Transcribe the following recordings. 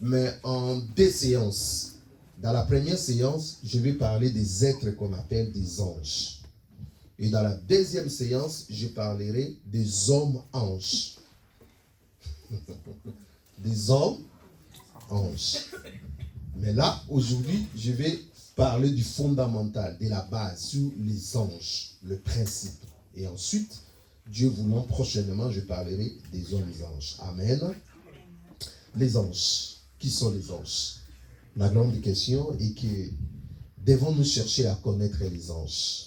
mais en 2 séances. Dans la première séance, je vais parler des êtres qu'on appelle des anges. Et dans la deuxième séance, je parlerai des hommes-anges. Des hommes-anges. Mais là, aujourd'hui, je vais parler du fondamental, de la base, sur les anges, le principe. Et ensuite, Dieu voulant, prochainement, je parlerai des hommes-anges. Amen. Les anges. Qui sont les anges? La grande question est que devons-nous chercher à connaître les anges?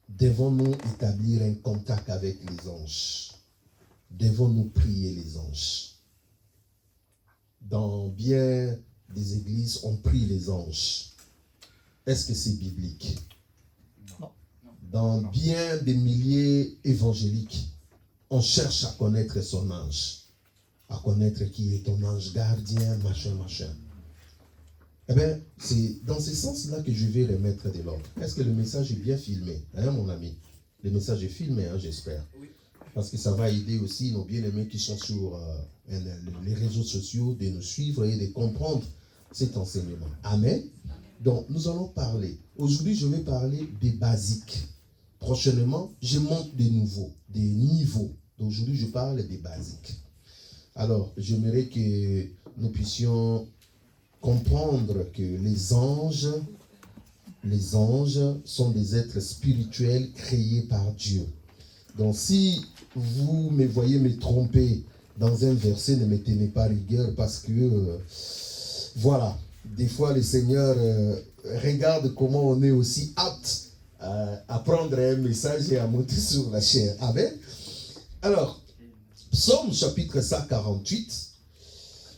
Devons-nous établir un contact avec les anges? Devons-nous prier les anges? Dans bien des églises, on prie les anges. Est-ce que c'est biblique? Non. Dans bien des milliers évangéliques, on cherche à connaître son ange. À connaître qui est ton ange gardien, machin. Eh bien, c'est dans ce sens-là que je vais remettre de l'ordre. Est-ce que le message est bien filmé, hein, mon ami? Le message est filmé, hein, j'espère. Oui. Parce que ça va aider aussi nos bien-aimés qui sont sur les réseaux sociaux de nous suivre et de comprendre cet enseignement. Amen. Donc, nous allons parler. Aujourd'hui, je vais parler des basiques. Prochainement, je monte des niveaux. Donc, aujourd'hui, je parle des basiques. Alors, j'aimerais que nous puissions comprendre que les anges sont des êtres spirituels créés par Dieu. Donc, si vous me voyez me tromper dans un verset, ne me tenez pas rigueur parce que, voilà, des fois le Seigneur regarde comment on est aussi apte à prendre un message et à monter sur la chair. Amen. Alors, Psaume chapitre 148,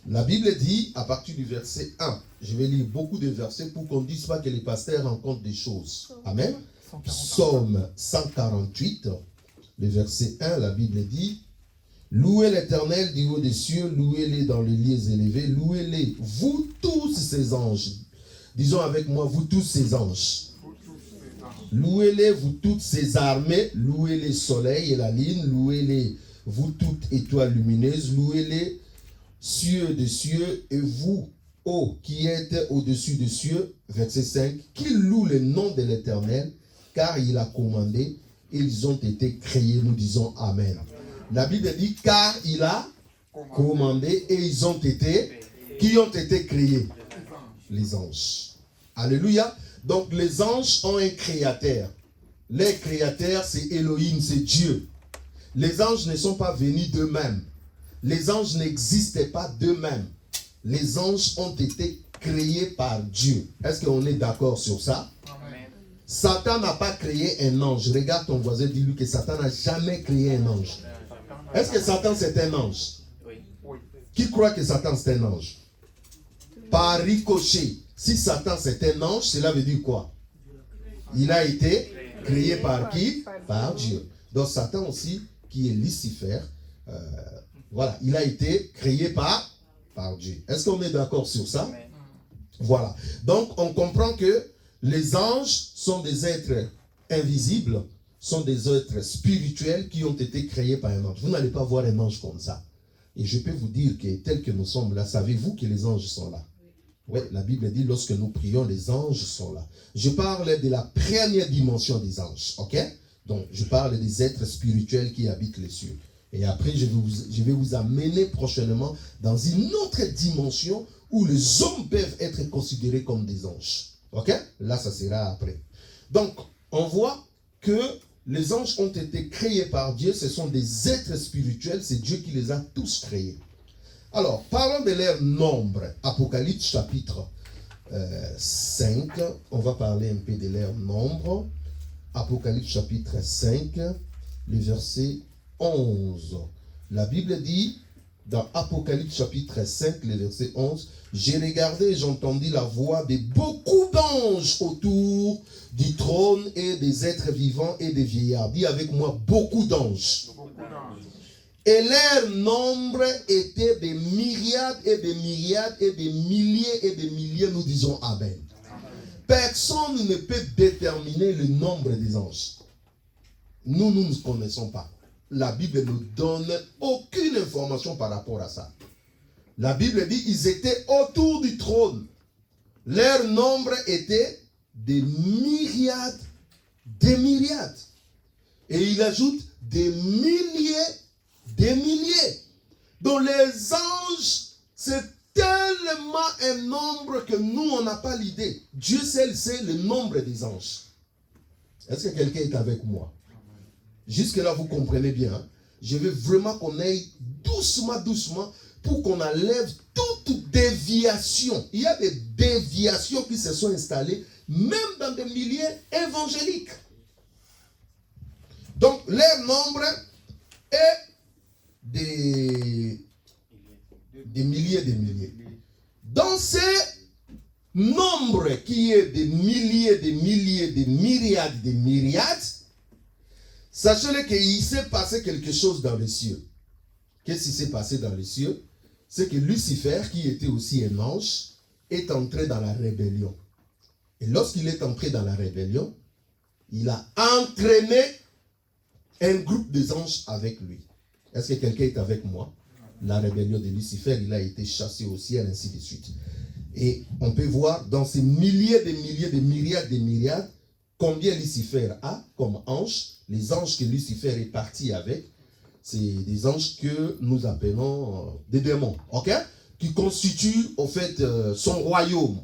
la Bible dit à partir du verset 1, je vais lire beaucoup de versets pour qu'on ne dise pas que les pasteurs rencontrent des choses. Amen. Psaume 148, le verset 1, la Bible dit: louez l'Éternel du haut des cieux, louez-les dans les lieux élevés, louez-les, vous tous ces anges. Disons avec moi, vous tous ces anges. Louez-les, vous toutes ces armées, louez-les soleil et la lune, louez-les, vous toutes étoiles lumineuses, louez-les cieux des cieux, et vous, ô qui êtes au-dessus des cieux, verset 5, qui loue le nom de l'Éternel, car il a commandé, et ils ont été créés. Nous disons Amen. La Bible dit, car il a commandé, et ils ont été, qui ont été créés? Les anges. Alléluia. Donc les anges ont un créateur. Les créateurs, c'est Elohim, c'est Dieu. Les anges ne sont pas venus d'eux-mêmes. Les anges n'existaient pas d'eux-mêmes. Les anges ont été créés par Dieu. Est-ce qu'on est d'accord sur ça? Amen. Satan n'a pas créé un ange. Regarde ton voisin, dis-lui que Satan n'a jamais créé un ange. Est-ce que Satan c'est un ange? Oui. Qui croit que Satan c'est un ange? Par ricochet. Si Satan c'est un ange, cela veut dire quoi? Il a été créé par qui? Par Dieu. Donc Satan aussi, qui est Lucifer, voilà, il a été créé par Dieu. Est-ce qu'on est d'accord sur ça? Amen. Voilà. Donc on comprend que les anges sont des êtres invisibles, sont des êtres spirituels qui ont été créés par un ange. Vous n'allez pas voir un ange comme ça. Et je peux vous dire que tel que nous sommes là, savez-vous que les anges sont là? Oui, la Bible dit lorsque nous prions, les anges sont là. Je parle de la première dimension des anges, ok? Donc, je parle des êtres spirituels qui habitent les cieux. Et après, je vais vous amener prochainement dans une autre dimension où les hommes peuvent être considérés comme des anges. Ok? Là, ça sera après. Donc, on voit que les anges ont été créés par Dieu. Ce sont des êtres spirituels. C'est Dieu qui les a tous créés. Alors, parlons de leur nombre. Apocalypse chapitre 5. On va parler un peu de leur nombre. Apocalypse chapitre 5, le verset 11. La Bible dit, dans Apocalypse chapitre 5, le verset 11, « J'ai regardé et j'entendis la voix de beaucoup d'anges autour du trône et des êtres vivants et des vieillards. » Dis avec moi, beaucoup d'anges. Et leur nombre était des myriades et des myriades et des milliers et des milliers. Nous disons Amen. Personne ne peut déterminer le nombre des anges. Nous ne connaissons pas. La Bible ne donne aucune information par rapport à ça. La Bible dit ils étaient autour du trône. Leur nombre était des myriades, des myriades. Et il ajoute des milliers, des milliers. Donc les anges, c'est tellement un nombre que nous, on n'a pas l'idée. Dieu seul sait le nombre des anges. Est-ce que quelqu'un est avec moi? Jusque-là, vous comprenez bien. Hein? Je veux vraiment qu'on aille doucement, doucement, pour qu'on enlève toute déviation. Il y a des déviations qui se sont installées, même dans des milieux évangéliques. Donc, leur nombre est des milliers, des milliers. Dans ces nombres qui est des milliers, des milliers, des myriades, des myriades, sachez-le qu'il s'est passé quelque chose dans les cieux. Qu'est-ce qui s'est passé dans les cieux? C'est que Lucifer, qui était aussi un ange, est entré dans la rébellion. Et lorsqu'il est entré dans la rébellion, il a entraîné un groupe des anges avec lui. Est-ce que quelqu'un est avec moi? La rébellion de Lucifer, il a été chassé au ciel, ainsi de suite. Et on peut voir dans ces milliers, des milliers, des myriades, des myriades, combien Lucifer a comme ange. Les anges que Lucifer est parti avec, c'est des anges que nous appelons des démons, ok? Qui constituent, au fait, son royaume.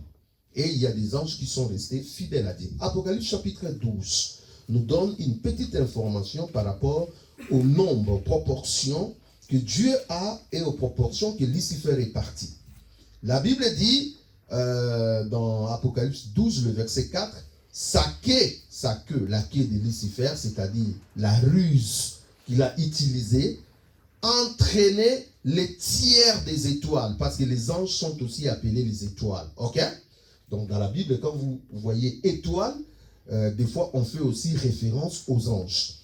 Et il y a des anges qui sont restés fidèles à Dieu. Apocalypse chapitre 12 nous donne une petite information par rapport au nombre, aux proportions que Dieu a et aux proportions que Lucifer est parti. La Bible dit, dans Apocalypse 12, le verset 4, sa queue, la queue de Lucifer, c'est-à-dire la ruse qu'il a utilisée, entraînait les tiers des étoiles, parce que les anges sont aussi appelés les étoiles, ok? Donc dans la Bible, quand vous voyez étoiles, des fois on fait aussi référence aux anges.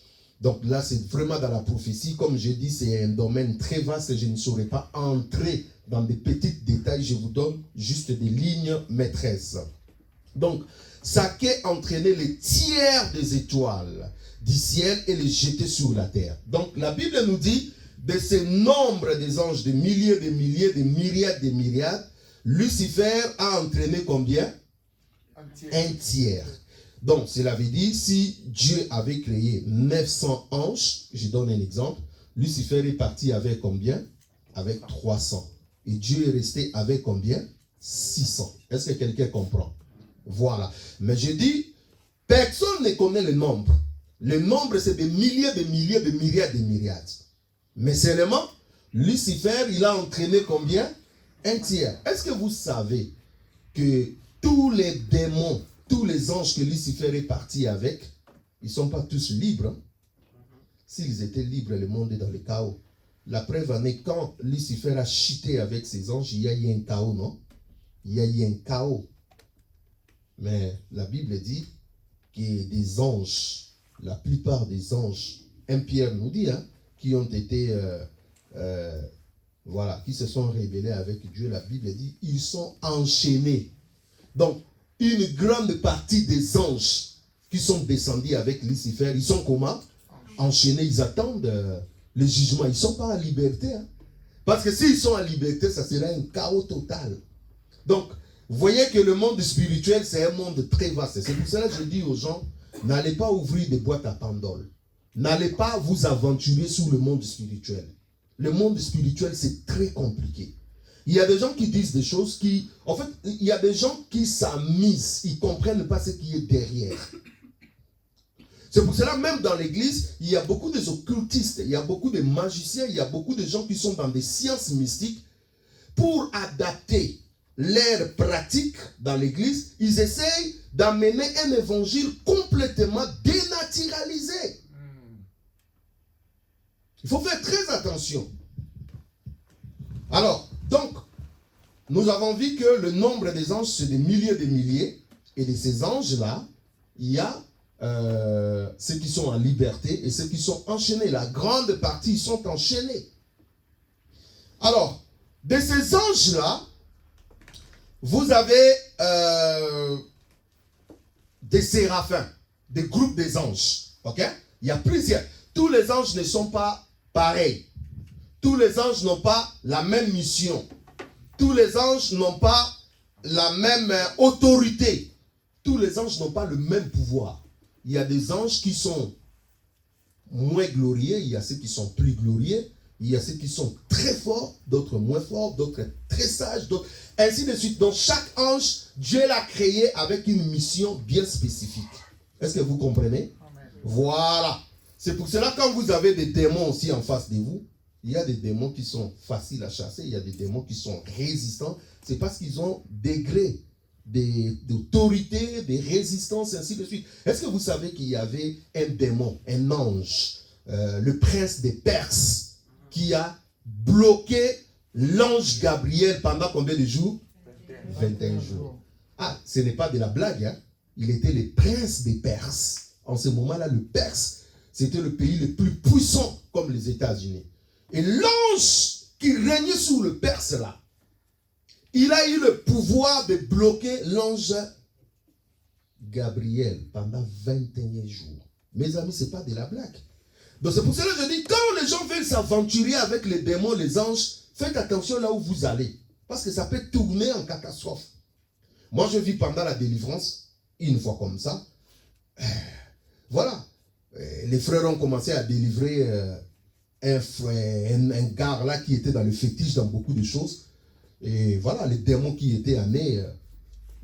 Donc là, c'est vraiment dans la prophétie. Comme je dis, c'est un domaine très vaste et je ne saurais pas entrer dans des petits détails. Je vous donne juste des lignes maîtresses. Donc, sa queue entraînait les tiers des étoiles du ciel et les jetait sur la terre. Donc, la Bible nous dit, de ce nombre des anges, des milliers, des milliers, des myriades, des myriades, Lucifer a entraîné combien? Un tiers. Donc, cela veut dire, si Dieu avait créé 900 anges, je donne un exemple, Lucifer est parti avec combien? Avec 300. Et Dieu est resté avec combien? 600. Est-ce que quelqu'un comprend? Voilà. Mais je dis, personne ne connaît le nombre. Le nombre, c'est des milliers, des milliers, des myriades, des myriades. Mais seulement, Lucifer, il a entraîné combien? Un tiers. Est-ce que vous savez que tous les démons, tous les anges que Lucifer est parti avec, ils ne sont pas tous libres. Hein? S'ils étaient libres, le monde est dans le chaos. La preuve en est quand Lucifer a chuté avec ses anges, il y a eu un chaos, non? Il y a eu un chaos. Mais la Bible dit que des anges, la plupart des anges, 1 Pierre nous dit, hein, qui ont été, voilà, qui se sont rebellés avec Dieu, la Bible dit, ils sont enchaînés. Donc, une grande partie des anges qui sont descendus avec Lucifer, ils sont comment? Enchaînés, ils attendent le jugement. Ils ne sont pas en liberté. Hein? Parce que s'ils sont en liberté, ça serait un chaos total. Donc, vous voyez que le monde spirituel, c'est un monde très vaste. C'est pour cela que je dis aux gens, n'allez pas ouvrir des boîtes à Pandore. N'allez pas vous aventurer sur le monde spirituel. Le monde spirituel, c'est très compliqué. Il y a des gens qui disent des choses qui... En fait, il y a des gens qui s'amusent. Ils ne comprennent pas ce qui est derrière. C'est pour cela, même dans l'église, il y a beaucoup d'occultistes, il y a beaucoup de magiciens, il y a beaucoup de gens qui sont dans des sciences mystiques. Pour adapter leurs pratiques dans l'église, ils essayent d'amener un évangile complètement dénaturalisé. Il faut faire très attention. Alors, donc, nous avons vu que le nombre des anges, c'est des milliers. Et de ces anges-là, il y a ceux qui sont en liberté et ceux qui sont enchaînés. La grande partie, ils sont enchaînés. Alors, de ces anges-là, vous avez des séraphins, des groupes des anges. Ok? Il y a plusieurs. Tous les anges ne sont pas pareils. Tous les anges n'ont pas la même mission. tous les anges n'ont pas la même autorité. Tous les anges n'ont pas le même pouvoir. Il y a des anges qui sont moins glorieux, il y a ceux qui sont plus glorieux, il y a ceux qui sont très forts, d'autres moins forts, d'autres très sages, d'autres ainsi de suite. Donc chaque ange, Dieu l'a créé avec une mission bien spécifique. Est-ce que vous comprenez? Amen. Voilà. C'est pour cela quand vous avez des démons aussi en face de vous, il y a des démons qui sont faciles à chasser, il y a des démons qui sont résistants. C'est parce qu'ils ont degré d'autorité, de résistance, ainsi de suite. Est-ce que vous savez qu'il y avait un démon, un ange, le prince des Perses, qui a bloqué l'ange Gabriel pendant combien de jours? 21 jours. Ah, ce n'est pas de la blague, hein? Il était le prince des Perses. En ce moment-là, le Perse, c'était le pays le plus puissant comme les États-Unis. Et l'ange qui régnait sous le Perse là, il a eu le pouvoir de bloquer l'ange Gabriel pendant 21 jours. Mes amis, ce n'est pas de la blague. Donc c'est pour cela que je dis, quand les gens veulent s'aventurer avec les démons, les anges, faites attention là où vous allez. Parce que ça peut tourner en catastrophe. Moi, je vis pendant la délivrance, une fois comme ça. Voilà. Les frères ont commencé à délivrer un gars là qui était dans le fétiche, dans beaucoup de choses. Et voilà, les démons qui étaient amenés,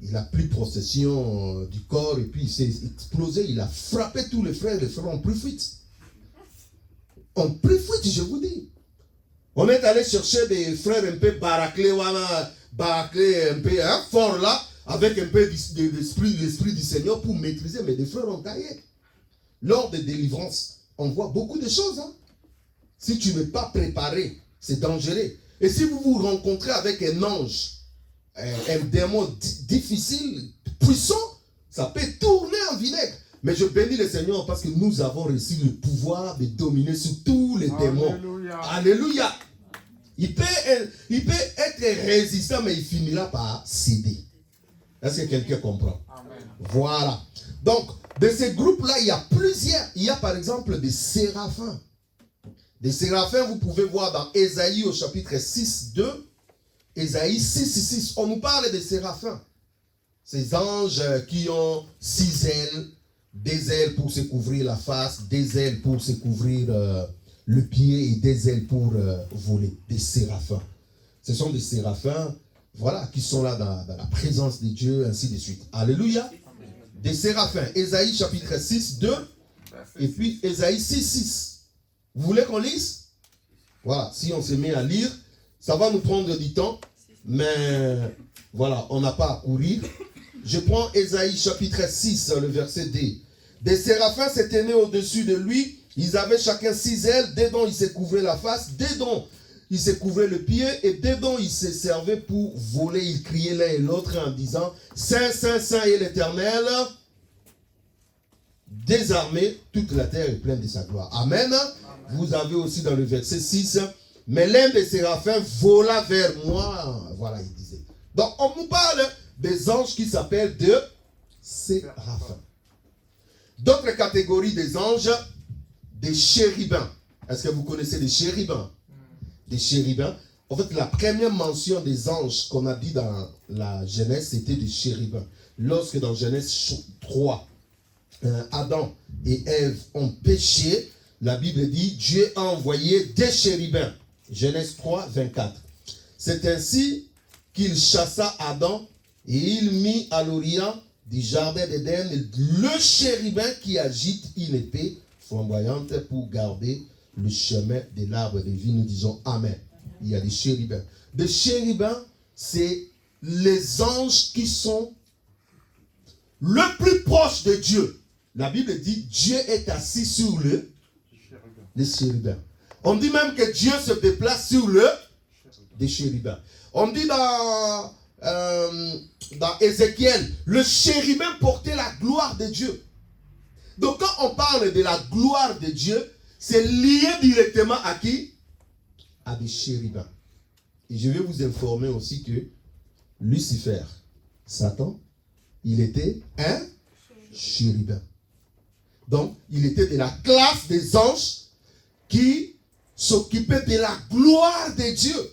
il a pris possession du corps et puis il s'est explosé, il a frappé tous les frères ont pris fuite. On pris fuite, je vous dis. On est allé chercher des frères un peu baraclés un peu forts là, avec un peu l'esprit du Seigneur pour maîtriser, mais des frères ont taillé. Lors des délivrances, on voit beaucoup de choses. Hein. Si tu n'es pas préparé, c'est dangereux. Et si vous vous rencontrez avec un ange, un démon difficile, puissant, ça peut tourner en vinaigre. Mais je bénis le Seigneur parce que nous avons reçu le pouvoir de dominer sur tous les démons. Alléluia. Alléluia. Il peut être résistant, mais il finira par céder. Est-ce que quelqu'un comprend? Amen. Voilà. Donc, de ces groupes-là, il y a plusieurs. Il y a par exemple des séraphins. Des séraphins, vous pouvez voir dans Ésaïe au chapitre 6, 2. Ésaïe 6, 6. On nous parle des séraphins. Ces anges qui ont 6 ailes. Des ailes pour se couvrir la face, des ailes pour se couvrir le pied et des ailes pour voler. Des séraphins. Ce sont des séraphins, voilà, qui sont là dans la présence de Dieu, ainsi de suite. Alléluia. Des séraphins. Ésaïe chapitre 6, 2. Et puis Ésaïe 6, 6. Vous voulez qu'on lise? Voilà, si on se met à lire, ça va nous prendre du temps, mais voilà, on n'a pas à courir. Je prends Ésaïe chapitre 6, le verset 2. Des séraphins s'étaient nés au-dessus de lui. Ils avaient chacun 6 ailes. Des dont ils se couvraient la face. Des dont ils se couvraient le pied. Et des dont ils se servaient pour voler. Ils criaient l'un et l'autre en disant: Saint, Saint, Saint est l'Éternel des armées. Toute la terre est pleine de sa gloire. Amen. Amen. Vous avez aussi dans le verset 6. Mais l'un des séraphins vola vers moi. Voilà, il disait. Donc on nous parle des anges qui s'appellent des séraphins. D'autres catégories des anges, des chérubins. Est-ce que vous connaissez les chérubins? Des chérubins. En fait, la première mention des anges qu'on a dit dans la Genèse, c'était des chérubins. Lorsque dans Genèse 3, Adam et Ève ont péché, la Bible dit, Dieu a envoyé des chérubins. Genèse 3, 24. C'est ainsi qu'il chassa Adam et il mit à l'orient du jardin d'Éden le chérubin qui agite une épée flamboyante pour garder le chemin de l'arbre de vie. Nous disons Amen. Il y a des chérubins. Des chérubins, c'est les anges qui sont le plus proche de Dieu. La Bible dit Dieu est assis sur les chérubins. On dit même que Dieu se déplace sur des chérubins. On dit dans Ézéchiel, le chérubin portait la gloire de Dieu. Donc quand on parle de la gloire de Dieu, c'est lié directement à qui? À des chérubins. Et je vais vous informer aussi que Lucifer, Satan, il était un chérubin. Donc, il était de la classe des anges qui s'occupaient de la gloire de Dieu.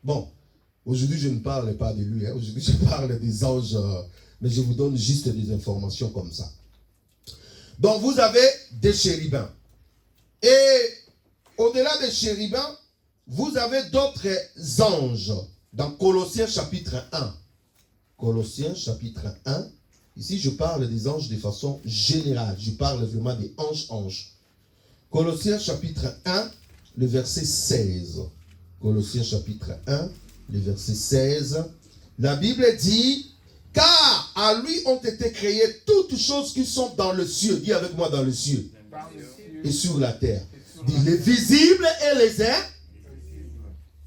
Bon, Aujourd'hui, je ne parle pas de lui. Aujourd'hui, je parle des anges. Mais je vous donne juste des informations comme ça. Donc, vous avez des chérubins. Et au-delà des chérubins, vous avez d'autres anges. Dans Colossiens chapitre 1. Colossiens chapitre 1. Ici, je parle des anges de façon générale. Je parle vraiment des anges. Colossiens chapitre 1, le verset 16. Colossiens chapitre 1, le verset 16. La Bible dit, car à lui ont été créées toutes choses qui sont dans le ciel. Dis avec moi, dans le ciel. Et sur la terre. Dis les visibles et les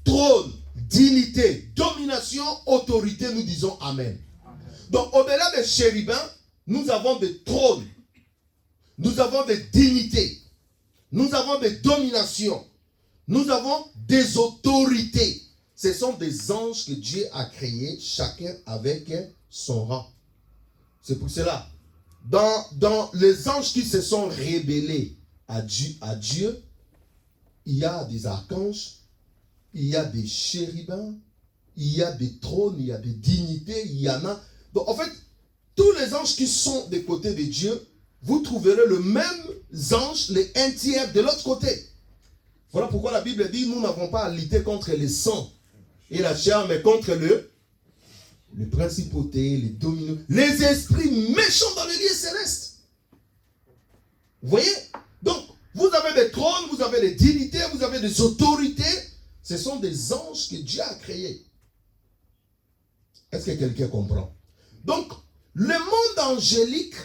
trône, dignité, domination, autorité, nous disons Amen. Donc, au-delà des chérubins, nous avons des trônes, nous avons des dignités, nous avons des dominations, nous avons des autorités. Ce sont des anges que Dieu a créés, chacun avec son rang. C'est pour cela, dans les anges qui se sont révélés à Dieu, il y a des archanges, il y a des chérubins, il y a des trônes, il y a des dignités, il y en a. Donc en fait, tous les anges qui sont des côtés de Dieu, vous trouverez le même ange, les un tiers de l'autre côté. Voilà pourquoi la Bible dit, nous n'avons pas à lutter contre les sang et la chair, mais contre les principautés, les dominants, les esprits méchants dans les lieux célestes. Vous voyez? Donc, vous avez des trônes, vous avez des dignités, vous avez des autorités. Ce sont des anges que Dieu a créés. Est-ce que quelqu'un comprend? Donc, le monde angélique,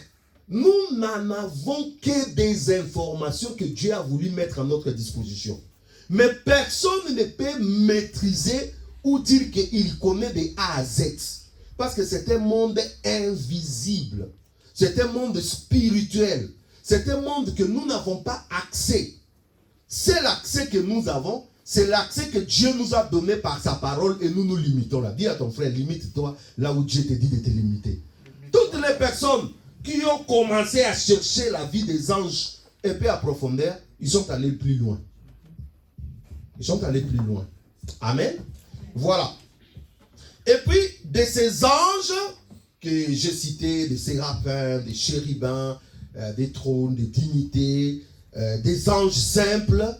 nous n'en avons que des informations que Dieu a voulu mettre à notre disposition. Mais personne ne peut maîtriser ou dire qu'il connaît de A à Z. Parce que c'est un monde invisible. C'est un monde spirituel. C'est un monde que nous n'avons pas accès. C'est l'accès que nous avons. C'est l'accès que Dieu nous a donné par sa parole et nous nous limitons là. Dis à ton frère, limite-toi là où Dieu te dit de te limiter. Toutes les personnes qui ont commencé à chercher la vie des anges et puis à profondeur, ils sont allés plus loin. Ils sont allés plus loin. Amen. Voilà. Et puis, de ces anges que j'ai cités, des séraphins, des chérubins, des trônes, des dignités, des anges simples.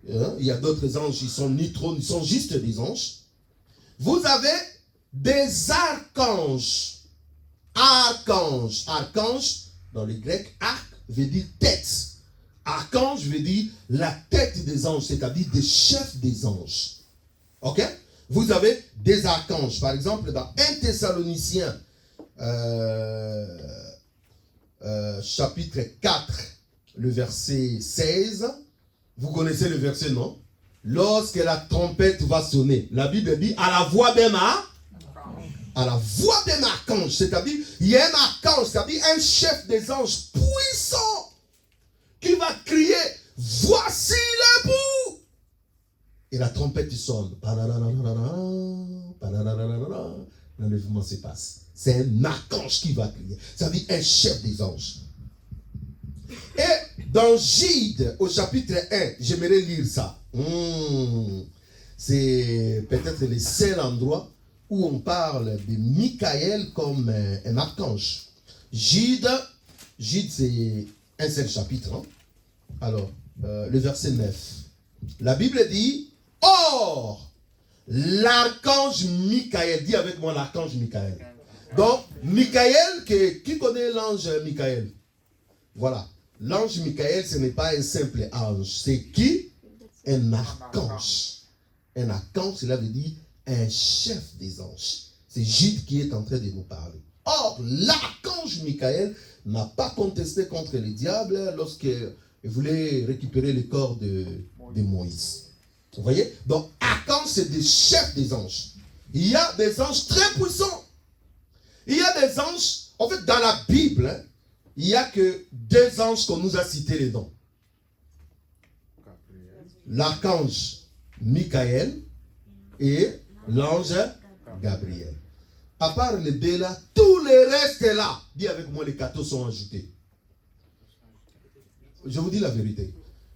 Il y a d'autres anges, ils sont ni trônes, ils sont juste des anges. Vous avez des archanges. Archange. Archange, dans le grec, arc veut dire tête. Archange veut dire la tête des anges, c'est-à-dire des chefs des anges. Ok? Vous avez des archanges. Par exemple, dans 1 Thessaloniciens, chapitre 4, le verset 16. Vous connaissez le verset, non? Lorsque la trompette va sonner, la Bible dit à la voix d'un archange, c'est-à-dire il y a un archange, c'est-à-dire un chef des anges puissant qui va crier voici l'époux. Et la trompette sonne. L'enlèvement se passe. C'est un archange qui va crier. C'est-à-dire un chef des anges. Et dans Gide, au chapitre 1, j'aimerais lire ça. C'est peut-être le seul endroit où on parle de Michael comme un archange. Gide, c'est un seul chapitre. Hein? Alors, le verset 9. La Bible dit, or, l'archange Michael, dis avec moi l'archange Michael. Donc, Michael, qui connaît l'ange Michael? Voilà. L'ange Michael, ce n'est pas un simple ange. C'est qui? Un archange. Un archange, cela veut dire un chef des anges. C'est Gide qui est en train de nous parler. Or, l'archange Michael n'a pas contesté contre le diable lorsqu'il voulait récupérer le corps de Moïse. Vous voyez? Donc, archange, c'est des chefs des anges. Il y a des anges très puissants. Il y a des anges, en fait, dans la Bible, il n'y a que deux anges qu'on nous a cités les noms. L'archange Michael et l'ange Gabriel. À part les deux là, tous les restes là, dis avec moi, les 14 sont ajoutés. Je vous dis la vérité.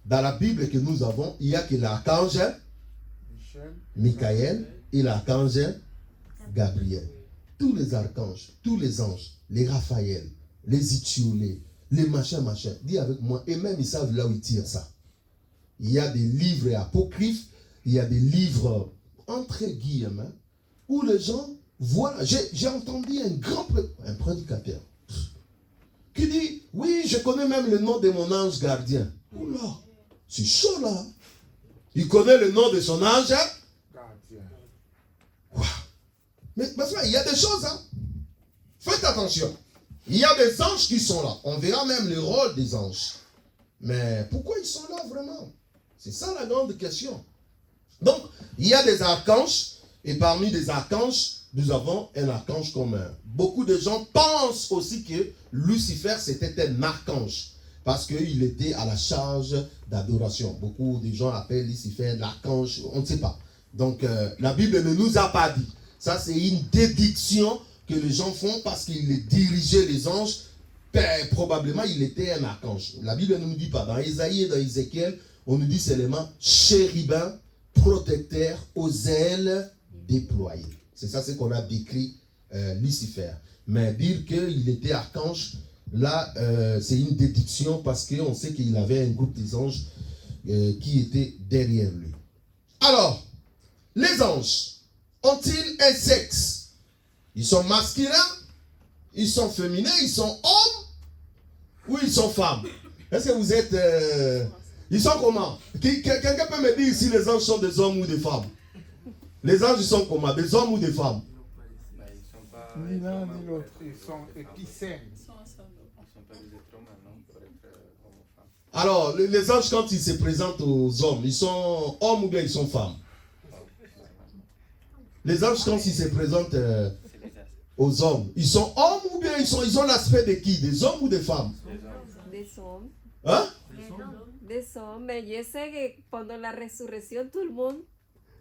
Dans la Bible que nous avons, il n'y a que l'archange Michael et l'archange Gabriel. Tous les archanges, tous les anges, les Raphaël, les Itiolés, les machins. Dis avec moi, et même ils savent là où ils tirent ça. Il y a des livres apocryphes, il y a des livres entre guillemets, où les gens voient. J'ai entendu un prédicateur qui dit, oui, je connais même le nom de mon ange gardien. Oula, c'est chaud là. Il connaît le nom de son ange gardien. Wow. Mais il y a des choses, hein. Faites attention. Il y a des anges qui sont là. On verra même le rôle des anges. Mais pourquoi ils sont là vraiment? C'est ça la grande question. Donc, il y a des archanges. Et parmi les archanges, nous avons un archange commun. Beaucoup de gens pensent aussi que Lucifer, c'était un archange. Parce qu'il était à la charge d'adoration. Beaucoup de gens appellent Lucifer l'archange. On ne sait pas. Donc, la Bible ne nous a pas dit. Ça, c'est une déduction que les gens font parce qu'il dirigeait les anges. Probablement, il était un archange. La Bible ne nous dit pas. Dans Ésaïe et dans Ézéchiel, on nous dit seulement chérubin, protecteur aux ailes déployées. C'est ça ce qu'on a décrit Lucifer. Mais dire qu'il était archange, là, c'est une déduction parce qu'on sait qu'il avait un groupe des anges qui était derrière lui. Alors, les anges ont-ils un sexe? Ils sont masculins? Ils sont féminins? Ils sont hommes? Ou ils sont femmes? Est-ce que vous êtes... ils sont comment? Quelqu'un peut me dire si les anges sont des hommes ou des femmes? Les anges, ils sont comment? Des hommes ou des femmes? Ils ne sont pas ni l'un ni l'autre. Ils sont épicènes. Ils ne sont pas des êtres humains, non? Pour être homme ou femme. Alors, les anges, quand ils se présentent aux hommes, ils sont hommes ou bien ils sont femmes? Les anges, quand ils se présentent aux hommes, ils sont hommes ou bien ils ont l'aspect de qui? Des hommes ou des femmes? Des hommes. Hein? Des hommes. Mais je sais que pendant la résurrection, tout le monde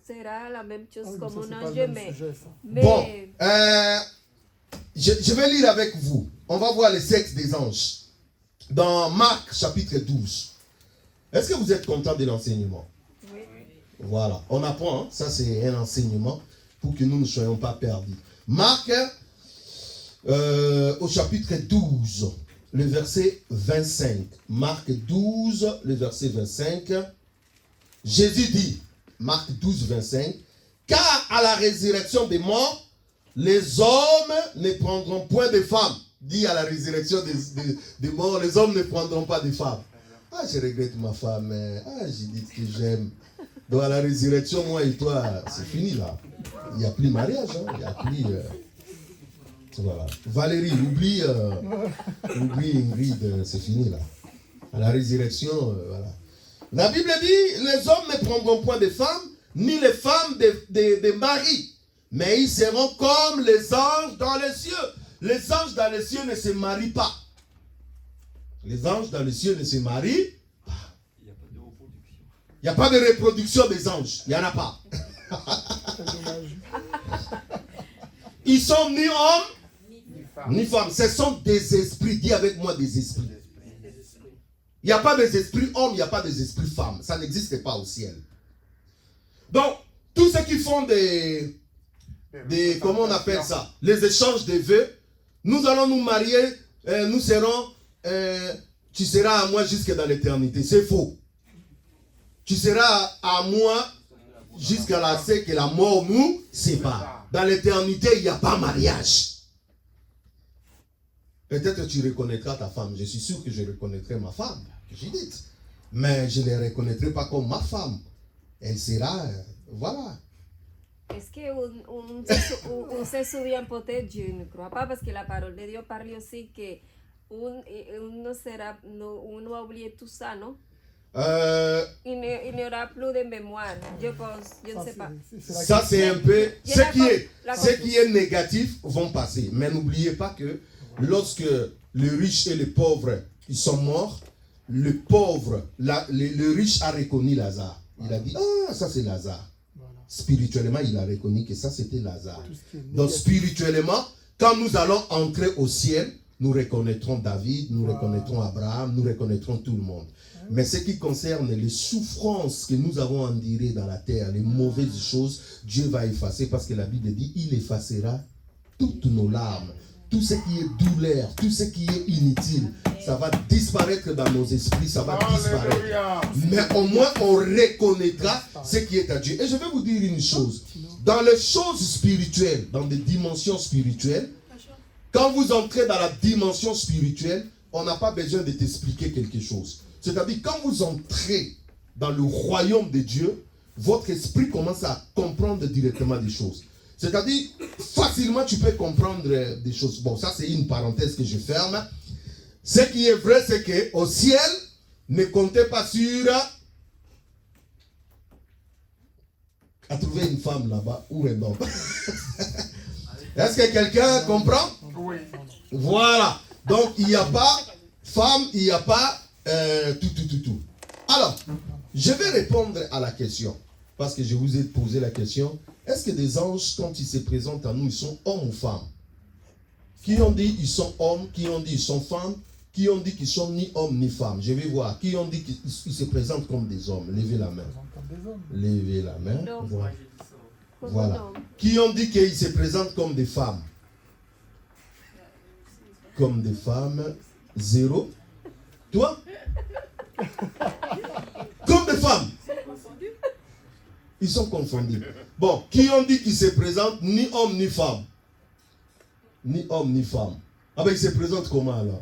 sera la même chose comme un ange. Mais bon, je vais lire avec vous. On va voir les sexes des anges. Dans Marc chapitre 12. Est-ce que vous êtes content de l'enseignement? Oui. Voilà, on apprend. Hein? Ça, c'est un enseignement pour que nous ne soyons pas perdus. Marc, au chapitre 12, le verset 25. Marc 12, le verset 25. Jésus dit, Marc 12, 25, car à la résurrection des morts, les hommes ne prendront point de femmes. Dit à la résurrection des morts, les hommes ne prendront pas de femmes. Ah, je regrette ma femme. Ah, j'ai dit que j'aime. Donc à la résurrection, moi et toi, c'est fini là. Il n'y a plus mariage. Hein? Il n'y a plus... voilà. Valérie, oublie Ingrid, c'est fini là. À la résurrection, voilà. La Bible dit, les hommes ne prendront point de femmes, ni les femmes des maris, mais ils seront comme les anges dans les cieux. Les anges dans les cieux ne se marient pas. Les anges dans les cieux ne se marient pas. Il n'y a pas de reproduction des anges. Il n'y en a pas. Ils sont ni hommes, ni femmes. Ce sont des esprits. Dis avec moi des esprits. Il n'y a pas des esprits hommes, il n'y a pas des esprits femmes. Ça n'existe pas au ciel. Donc, tous ceux qui font comment on appelle ça? Les échanges de vœux. Nous allons nous marier, nous serons, tu seras à moi jusque dans l'éternité. C'est faux. Tu seras à moi jusqu'à la ce que la mort nous sépare. Dans l'éternité, il n'y a pas mariage. Peut-être que tu reconnaîtras ta femme. Je suis sûr que je reconnaîtrai ma femme, Judith. Mais je ne la reconnaîtrai pas comme ma femme. Elle sera, voilà. Est-ce qu'on se souvient peut-être, je ne crois pas, parce que la parole de Dieu parle aussi que on va oublier tout ça, non? Il n'y aura plus de mémoire, je pense, je ne sais pas. Ça c'est un peu, ce qui est négatif vont passer. Mais n'oubliez pas que lorsque le riche et le pauvre, ils sont morts, le pauvre, le riche a reconnu Lazare. Il a dit, ah, ça c'est Lazare. Spirituellement, il a reconnu que ça c'était Lazare. Donc spirituellement, quand nous allons entrer au ciel, nous reconnaîtrons David, nous reconnaîtrons Abraham, nous reconnaîtrons tout le monde. Mais ce qui concerne les souffrances que nous avons endurées dans la terre, les mauvaises choses, Dieu va effacer parce que la Bible dit, il effacera toutes nos larmes. Tout ce qui est douleur, tout ce qui est inutile, ça va disparaître dans nos esprits, ça va disparaître. Mais au moins, on reconnaîtra ce qui est à Dieu. Et je vais vous dire une chose. Dans les choses spirituelles, dans des dimensions spirituelles, quand vous entrez dans la dimension spirituelle, on n'a pas besoin de t'expliquer quelque chose. C'est-à-dire, quand vous entrez dans le royaume de Dieu, votre esprit commence à comprendre directement des choses. C'est-à-dire, facilement, tu peux comprendre des choses. Bon, ça, c'est une parenthèse que je ferme. Ce qui est vrai, c'est qu'au ciel, ne comptez pas sur à trouver une femme là-bas ou un homme. Est-ce que quelqu'un comprend? Oui. Voilà. Donc, il n'y a pas femme, il n'y a pas tout. Alors, je vais répondre à la question. Parce que je vous ai posé la question. Est-ce que des anges, quand ils se présentent à nous, ils sont hommes ou femmes? Qui ont dit ils sont hommes, qui ont dit ils sont femmes, qui ont dit qu'ils sont ni hommes ni femmes? Je vais voir. Qui ont dit qu'ils se présentent comme des hommes? Levez la main. Levez la main. Voilà. Voilà. Qui ont dit qu'ils se présentent comme des femmes? Comme des femmes. 0. Toi? Comme des femmes. Ils sont confondus. Bon, qui ont dit qu'ils se présentent ni homme ni femme? Ni homme ni femme. Ah ben ils se présentent comment alors?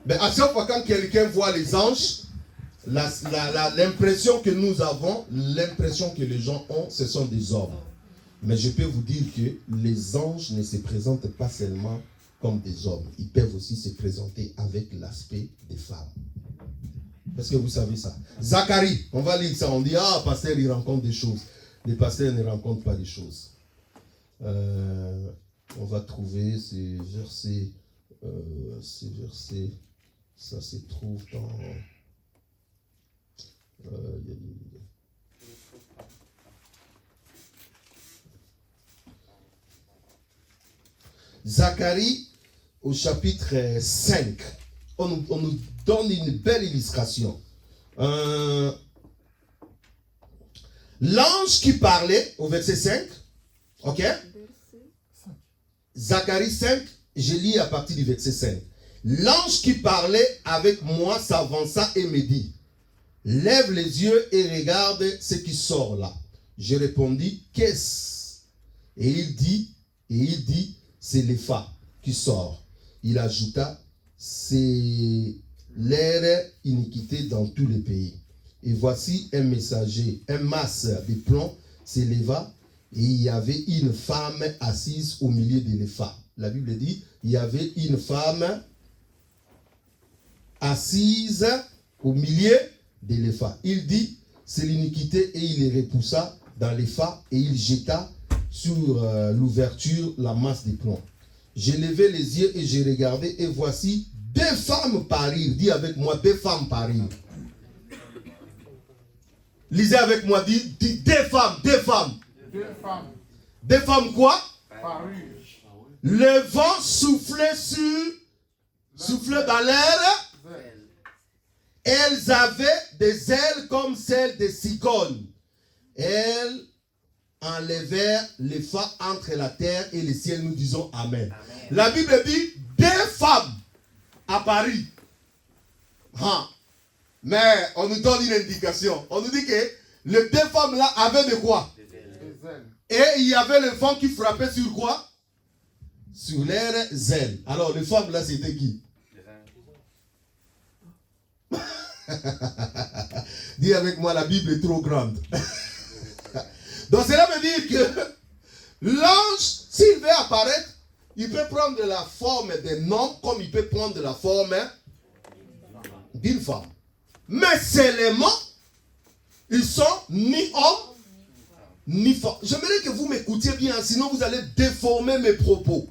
Ben à chaque fois quand quelqu'un voit les anges, l'impression que nous avons, l'impression que les gens ont, ce sont des hommes. Mais je peux vous dire que les anges ne se présentent pas seulement comme des hommes. Ils peuvent aussi se présenter avec l'aspect des femmes. Est-ce que vous savez ça? Zacharie, on va lire ça. On dit, ah, pasteur, il rencontre des choses. Les pasteurs ne rencontrent pas des choses. On va trouver ces versets. Ça se trouve dans... Zacharie, au chapitre 5, on nous donne une belle illustration. L'ange qui parlait, au verset 5, ok? Zacharie 5, je lis à partir du verset 5. L'ange qui parlait avec moi s'avança et me dit, lève les yeux et regarde ce qui sort là. Je répondis, qu'est-ce? Et il dit, c'est l'Épha qui sort. Il ajouta, c'est leur iniquité dans tous les pays. Et voici un messager, un masse de plomb s'éleva et il y avait une femme assise au milieu de l'Épha. La Bible dit, il y avait une femme assise au milieu de l'Épha. Il dit, c'est l'iniquité, et il les repoussa dans l'Épha et il jeta sur l'ouverture la masse de plomb. J'ai levé les yeux et j'ai regardé et voici deux femmes parirent. Dis avec moi, deux femmes parirent. Lisez avec moi, dis deux femmes. Deux femmes quoi? Parirent. Le vent soufflait dans l'air. Elles avaient des ailes comme celles des cigognes. Elles enlevèrent les phares entre la terre et le ciel. Nous disons Amen. La Bible dit deux femmes à Paris. Mais on nous donne une indication. On nous dit que les deux femmes là avaient de quoi? Des ailes. Et il y avait le vent qui frappait sur quoi? Sur leurs ailes. Alors les femmes là c'était qui? Dis avec moi, la Bible est trop grande. Donc cela veut dire que l'ange, s'il veut apparaître, il peut prendre la forme d'un homme comme il peut prendre la forme d'une femme. Mais seulement, ils sont ni hommes, ni femmes. J'aimerais que vous m'écoutiez bien, sinon vous allez déformer mes propos.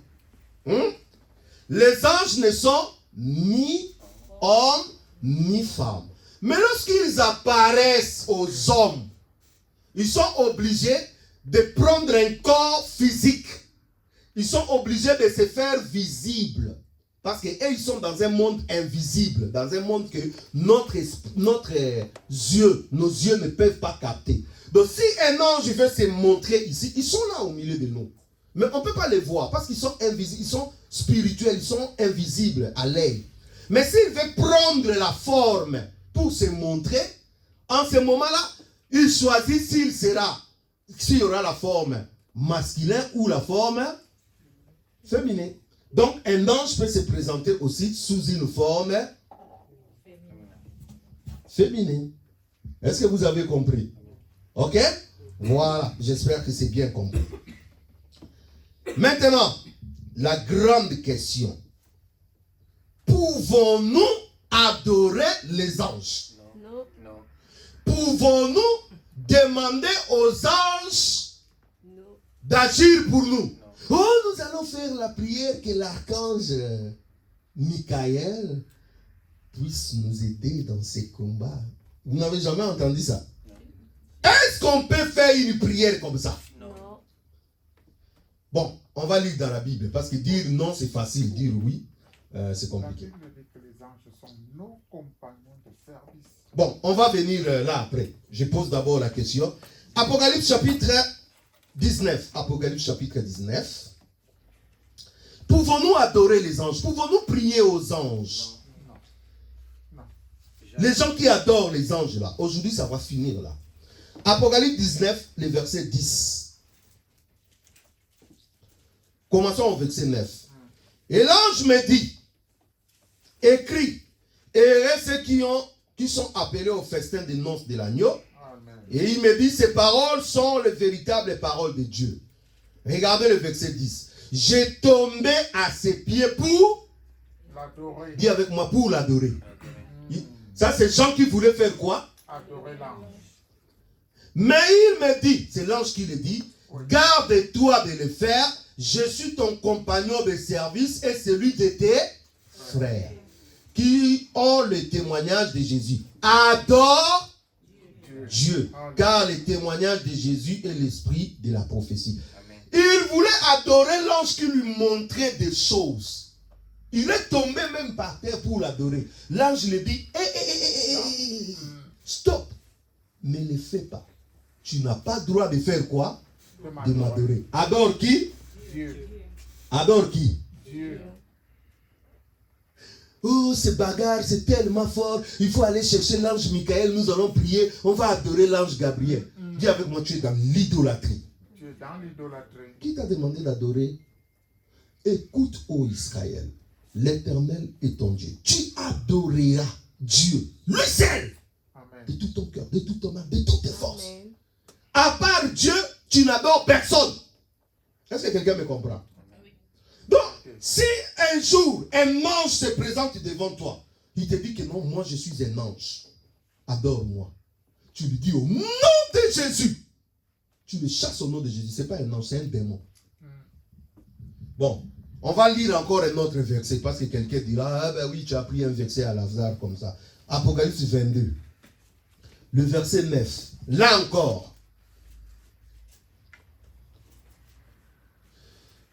Les anges ne sont ni hommes, ni femmes. Mais lorsqu'ils apparaissent aux hommes, ils sont obligés de prendre un corps physique. Ils sont obligés de se faire visibles. Parce qu'ils sont dans un monde invisible, dans un monde que nos yeux ne peuvent pas capter. Donc si un ange veut se montrer ici, ils sont là au milieu de nous. Mais on ne peut pas les voir parce qu'ils sont invisibles, ils sont spirituels, ils sont invisibles à l'œil. Mais s'il veut prendre la forme pour se montrer, en ce moment-là, il choisit s'il y aura la forme masculine ou la forme féminine. Donc, un ange peut se présenter aussi sous une forme féminine. Est-ce que vous avez compris? Ok? Voilà, j'espère que c'est bien compris. Maintenant, la grande question. Pouvons-nous adorer les anges? Non. Non. Pouvons-nous demander aux anges d'agir pour nous? Oh, nous allons faire la prière que l'archange Michael puisse nous aider dans ces combats. Vous n'avez jamais entendu ça? Est-ce qu'on peut faire une prière comme ça? Non. Bon, on va lire dans la Bible, parce que dire non, c'est facile. Dire oui, c'est compliqué. La Bible dit que les anges sont nos compagnons de service. Bon, on va venir là après. Je pose d'abord la question. Apocalypse chapitre 19. Apocalypse chapitre 19. Pouvons-nous adorer les anges? Pouvons-nous prier aux anges? Non. Les gens qui adorent les anges là, aujourd'hui ça va finir là. Apocalypse 19, le verset 10. Commençons au verset 9. Et l'ange me dit, écris, et ceux qui sont appelés au festin des noces de l'agneau. Amen. Et il me dit, ces paroles sont les véritables paroles de Dieu. Regardez le verset 10. J'ai tombé à ses pieds pour L'adorer. dis avec moi, pour l'adorer. Ça, c'est gens qui voulaient faire quoi? Adorer l'ange. Mais il me dit, c'est l'ange qui le dit, garde-toi de le faire, je suis ton compagnon de service et celui de tes frères qui ont le témoignage de Jésus. Adore Dieu, car le témoignage de Jésus est l'esprit de la prophétie. Amen. Il voulait adorer l'ange qui lui montrait des choses. Il est tombé même par terre pour l'adorer. L'ange lui dit, stop, ne le fais pas. Tu n'as pas le droit de faire quoi? De m'adorer. Adore qui? Dieu. Adore qui? Dieu. Oh, ce bagarre, c'est tellement fort. Il faut aller chercher l'ange Michael. Nous allons prier. On va adorer l'ange Gabriel. Dis avec moi, tu es dans l'idolâtrie. Tu es dans l'idolâtrie. Qui t'a demandé d'adorer? Écoute, ô Israël, l'Éternel est ton Dieu. Tu adoreras Dieu, lui seul, Amen. de tout ton cœur, de toute ton âme, de toutes tes forces. Amen. À part Dieu, tu n'adores personne. Est-ce que quelqu'un me comprend? Donc, si un jour un ange se présente devant toi, il te dit que non, moi je suis un ange, adore-moi. Tu lui dis au nom de Jésus. Tu le chasses au nom de Jésus. Ce n'est pas un ange, c'est un démon. Bon, on va lire encore un autre verset parce que quelqu'un dira, ah ben oui, tu as pris un verset à l'hasard comme ça. Apocalypse 22, le verset 9. Là encore.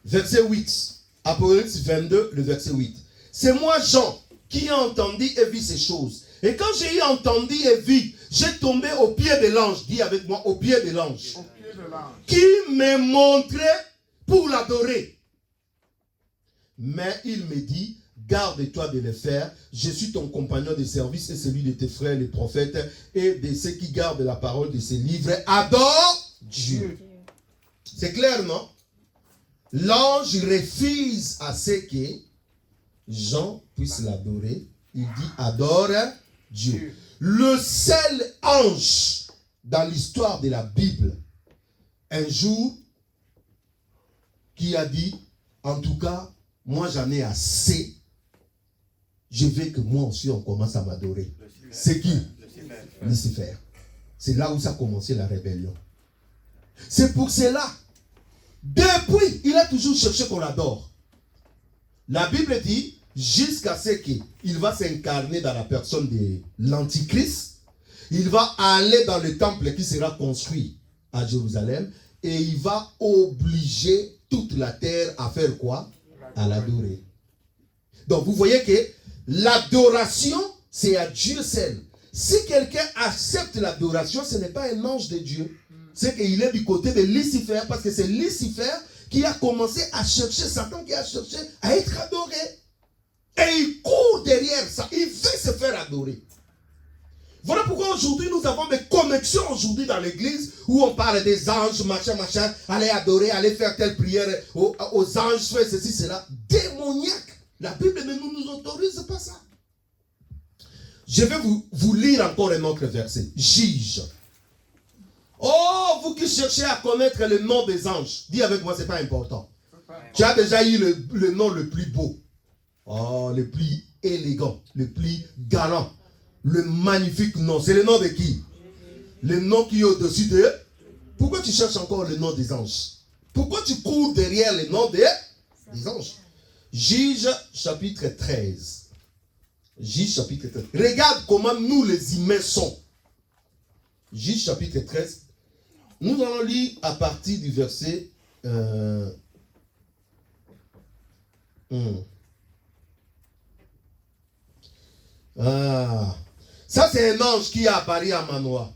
Verset 8. Apocalypse 22, le verset 8. C'est moi, Jean, qui ai entendu et vu ces choses. Et quand j'ai entendu et vu, j'ai tombé au pied de l'ange. Dis avec moi, au pied de l'ange. Au pied de l'ange. Qui me montrait pour l'adorer. Mais il me dit, garde-toi de le faire. Je suis ton compagnon de service et celui de tes frères, les prophètes, et de ceux qui gardent la parole de ces livres. Adore Dieu. C'est clair, non? L'ange refuse à ce que Jean puisse l'adorer. Il dit, adore Dieu. Le seul ange dans l'histoire de la Bible, un jour, qui a dit, en tout cas, moi j'en ai assez, je veux que moi aussi on commence à m'adorer. C'est qui? Lucifer. C'est là où ça a commencé la rébellion. C'est pour cela, depuis, il a toujours cherché qu'on l'adore. La Bible dit, jusqu'à ce qu'il va s'incarner dans la personne de l'Antichrist, il va aller dans le temple qui sera construit à Jérusalem et il va obliger toute la terre à faire quoi? À l'adorer. Donc vous voyez que l'adoration, c'est à Dieu seul. Si quelqu'un accepte l'adoration, ce n'est pas un ange de Dieu. C'est qu'il est du côté de Lucifer, parce que c'est Lucifer qui a commencé à chercher, Satan qui a cherché à être adoré. Et il court derrière ça, il veut se faire adorer. Voilà pourquoi aujourd'hui nous avons des connexions aujourd'hui dans l'église où on parle des anges, machin, allez adorer, allez faire telle prière aux anges, faire ceci, cela. Démoniaque. La Bible ne nous autorise pas ça. Je vais vous lire encore un autre verset. Juge. Oh, vous qui cherchez à connaître le nom des anges, dis avec moi, c'est pas important. Tu as déjà eu le nom le plus beau, le plus élégant, le plus galant, le magnifique nom. C'est le nom de qui? Le nom qui est au-dessus de... Pourquoi tu cherches encore le nom des anges? Pourquoi tu cours derrière le nom des anges? Juge chapitre 13. Juge chapitre 13. Regarde comment nous les humains sont. Juge chapitre 13. Nous allons lire à partir du verset... Ça c'est un ange qui a apparu à Manoah.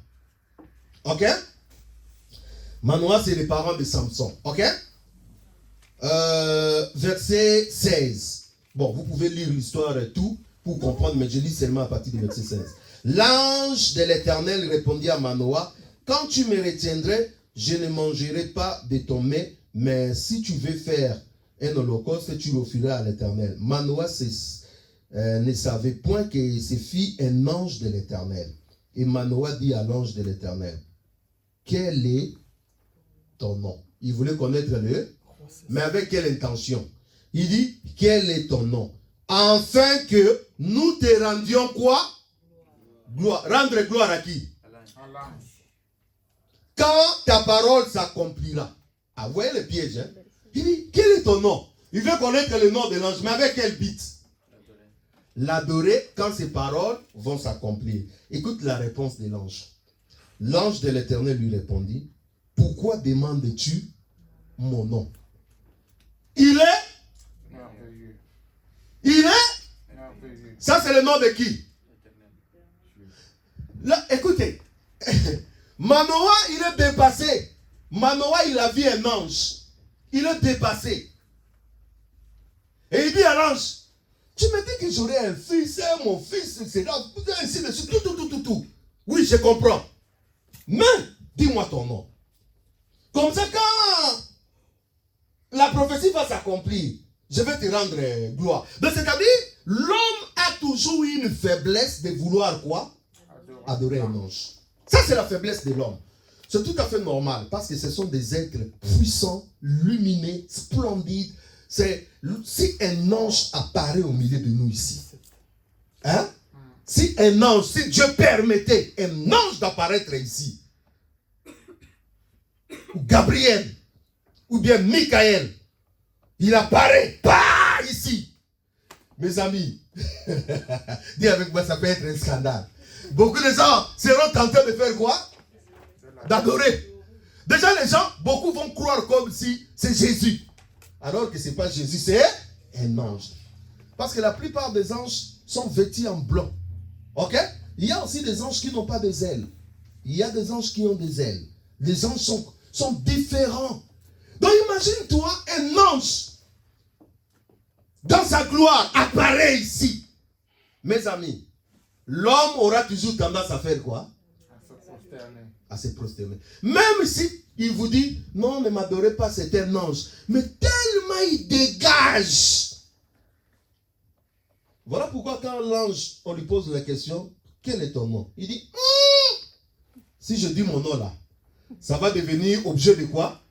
Ok? Manoah c'est les parents de Samson. Ok? Verset 16. Bon, vous pouvez lire l'histoire et tout pour comprendre, mais je lis seulement à partir du verset 16. L'ange de l'Éternel répondit à Manoah: quand tu me retiendrais, je ne mangerai pas de ton mets, mais si tu veux faire un holocauste, tu l'offriras à l'Éternel. Manoah ne savait point que ce fut un ange de l'Éternel. Et Manoah dit à l'ange de l'Éternel: quel est ton nom? Il voulait connaître le, mais avec quelle intention? Il dit: quel est ton nom? Afin que nous te rendions quoi? Gloire. Rendre gloire à qui? Quand ta parole s'accomplira. Ah, vous voyez le piège, hein? Il dit: quel est ton nom? Il veut connaître le nom de l'ange, mais avec quel but? L'adorer quand ses paroles vont s'accomplir. Écoute la réponse de l'ange. L'ange de l'Éternel lui répondit: pourquoi demandes-tu mon nom? Il est merveilleux. Il est merveilleux. Ça c'est le nom de qui? Là, écoutez. Manoah, il est dépassé. Manoah, il a vu un ange. Il est dépassé. Et il dit à l'ange: tu me dis que j'aurai un fils, mon fils, c'est là, ainsi de suite, tout. Oui, je comprends. Mais, dis-moi ton nom. Comme ça, quand la prophétie va s'accomplir, je vais te rendre gloire. Donc, c'est-à-dire, l'homme a toujours une faiblesse de vouloir quoi? Adorer un ange. Ça, c'est la faiblesse de l'homme. C'est tout à fait normal, parce que ce sont des êtres puissants, lumineux, splendides. Si un ange apparaît au milieu de nous ici, hein? Si un ange, si Dieu permettait un ange d'apparaître ici, ou Gabriel, ou bien Michael, il apparaît, ici. Mes amis, dis avec moi, ça peut être un scandale. Beaucoup de gens seront tentés de faire quoi? D'adorer. Déjà les gens, beaucoup vont croire comme si c'est Jésus. Alors que ce n'est pas Jésus, c'est un ange. Parce que la plupart des anges sont vêtus en blanc. Ok? Il y a aussi des anges qui n'ont pas des ailes. Il y a des anges qui ont des ailes. Les anges sont différents. Donc imagine-toi un ange dans sa gloire apparaît ici. Mes amis, l'homme aura toujours tendance à faire quoi? À se prosterner. Même si il vous dit: non, ne m'adorez pas, c'est un ange. Mais tellement il dégage. Voilà pourquoi quand l'ange, on lui pose la question: quel est ton nom? Il dit: si je dis mon nom là, ça va devenir objet de quoi?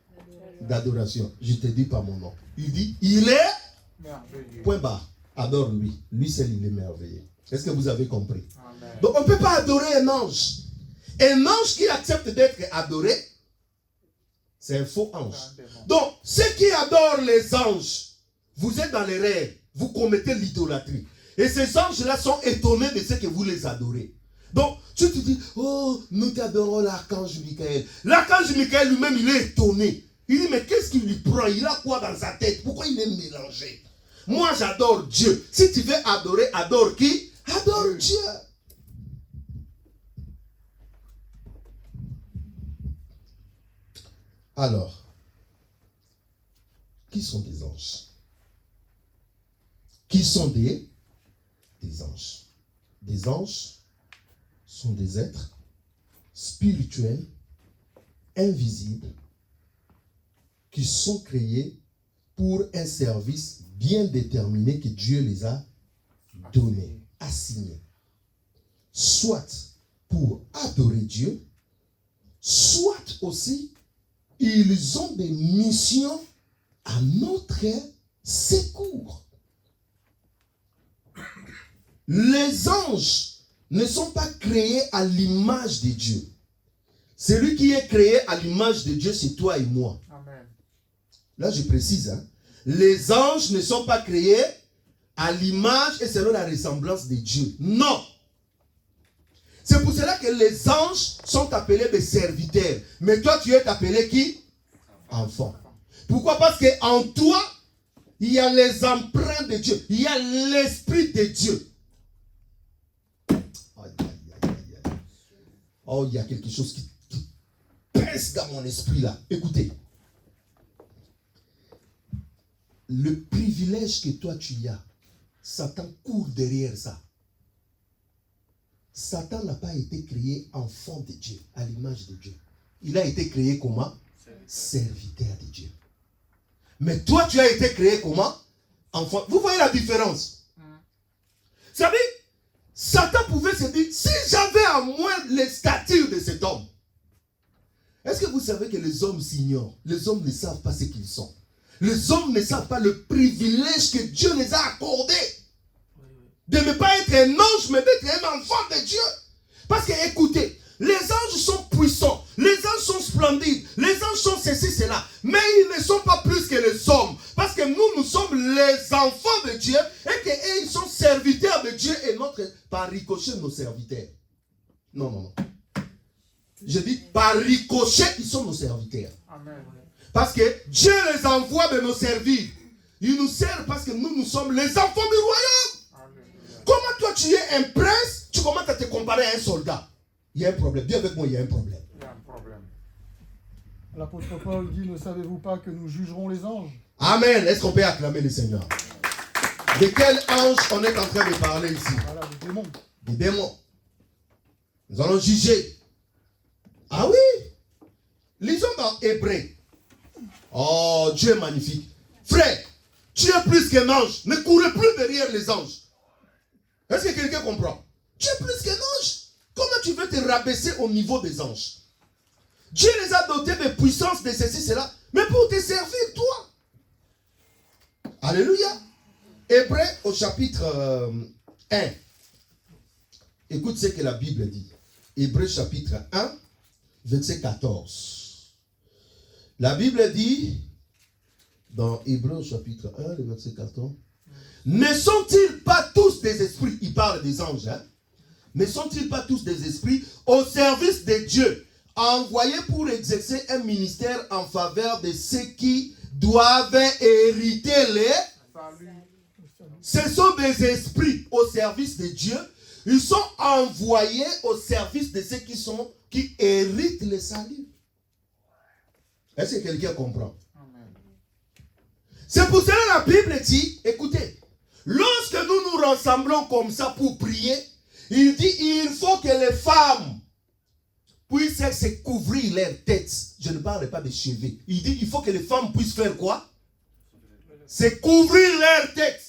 D'adoration. Je te dis pas mon nom. Il dit: il est merveilleux. Point barre. Adore lui. Lui seul, il est merveilleux. Est-ce que vous avez compris? Amen. Donc on ne peut pas adorer un ange. Un ange qui accepte d'être adoré, c'est un faux ange. Donc, ceux qui adorent les anges, vous êtes dans les rêves, vous commettez l'idolâtrie. Et ces anges-là sont étonnés de ce que vous les adorez. Donc, tu te dis: oh, nous t'adorons l'archange Michael. L'archange Michael lui-même, il est étonné. Il dit: mais qu'est-ce qui lui prend? Il a quoi dans sa tête? Pourquoi il est mélangé? Moi, j'adore Dieu. Si tu veux adorer, adore qui? Adore Dieu. Alors, qui sont des anges? Qui sont des anges? Des anges sont des êtres spirituels, invisibles, qui sont créés pour un service bien déterminé que Dieu les a donnés, assignés. Soit pour adorer Dieu, soit aussi ils ont des missions à notre secours. Les anges ne sont pas créés à l'image de Dieu. Celui qui est créé à l'image de Dieu, c'est toi et moi. Amen. Là, je précise. Les anges ne sont pas créés à l'image et selon la ressemblance de Dieu. Non. C'est pour cela que les anges sont appelés des serviteurs. Mais toi, tu es appelé qui? Enfant. Pourquoi? Parce qu'en toi, il y a les empreintes de Dieu. Il y a l'esprit de Dieu. Oh, il y a quelque chose qui pèse dans mon esprit là. Écoutez. Le privilège que toi tu as, Satan court derrière ça. Satan n'a pas été créé enfant de Dieu, à l'image de Dieu. Il a été créé comment? Serviteur de Dieu. Mais toi, tu as été créé comment? Enfant. Vous voyez la différence? Vous savez, Satan pouvait se dire, si j'avais à moi les statuts de cet homme. Est-ce que vous savez que les hommes s'ignorent? Les hommes ne savent pas ce qu'ils sont. Les hommes ne savent pas le privilège que Dieu les a accordé. De ne pas être un ange, mais d'être un enfant de Dieu. Parce que, écoutez, les anges sont puissants, les anges sont splendides, les anges sont ceci, cela. Mais ils ne sont pas plus que les hommes. Parce que nous sommes les enfants de Dieu et qu'ils sont serviteurs de Dieu et par ricochet, nos serviteurs. Non, non, non. Je dis, par ricochet, ils sont nos serviteurs. Amen. Parce que Dieu les envoie de nous servir. Ils nous servent parce que nous sommes les enfants du royaume. Alléluia. Comment toi tu es un prince, tu commences à te comparer à un soldat? Il y a un problème. Dis avec moi, il y a un problème. Il y a un problème. L'apôtre Paul dit, ne savez-vous pas que nous jugerons les anges? Amen. Est-ce qu'on peut acclamer le Seigneur? De quel ange on est en train de parler ici? Voilà, des démons. Des démons. Nous allons juger. Ah oui? Lisons dans Hébreux. Oh, Dieu est magnifique. Frère, tu es plus qu'un ange. Ne courez plus derrière les anges. Est-ce que quelqu'un comprend? Tu es plus qu'un ange. Comment tu veux te rabaisser au niveau des anges? Dieu les a dotés de puissance, de ceci, cela, mais pour te servir, toi. Alléluia. Hébreux au chapitre 1. Écoute ce que la Bible dit. Hébreux chapitre 1, verset 14. La Bible dit, dans Hébreux chapitre 1, le verset 14, ne sont-ils pas tous des esprits? Il parle des anges, hein? Ne sont-ils pas tous des esprits au service de Dieu, envoyés pour exercer un ministère en faveur de ceux qui doivent hériter les... Ce sont des esprits au service de Dieu. Ils sont envoyés au service de ceux qui héritent le salut. Est-ce que quelqu'un comprend? C'est pour cela que la Bible dit, écoutez, lorsque nous nous rassemblons comme ça pour prier, il dit, il faut que les femmes puissent se couvrir leur tête. Je ne parle pas des cheveux. Il dit, il faut que les femmes puissent faire quoi? Se couvrir leur tête.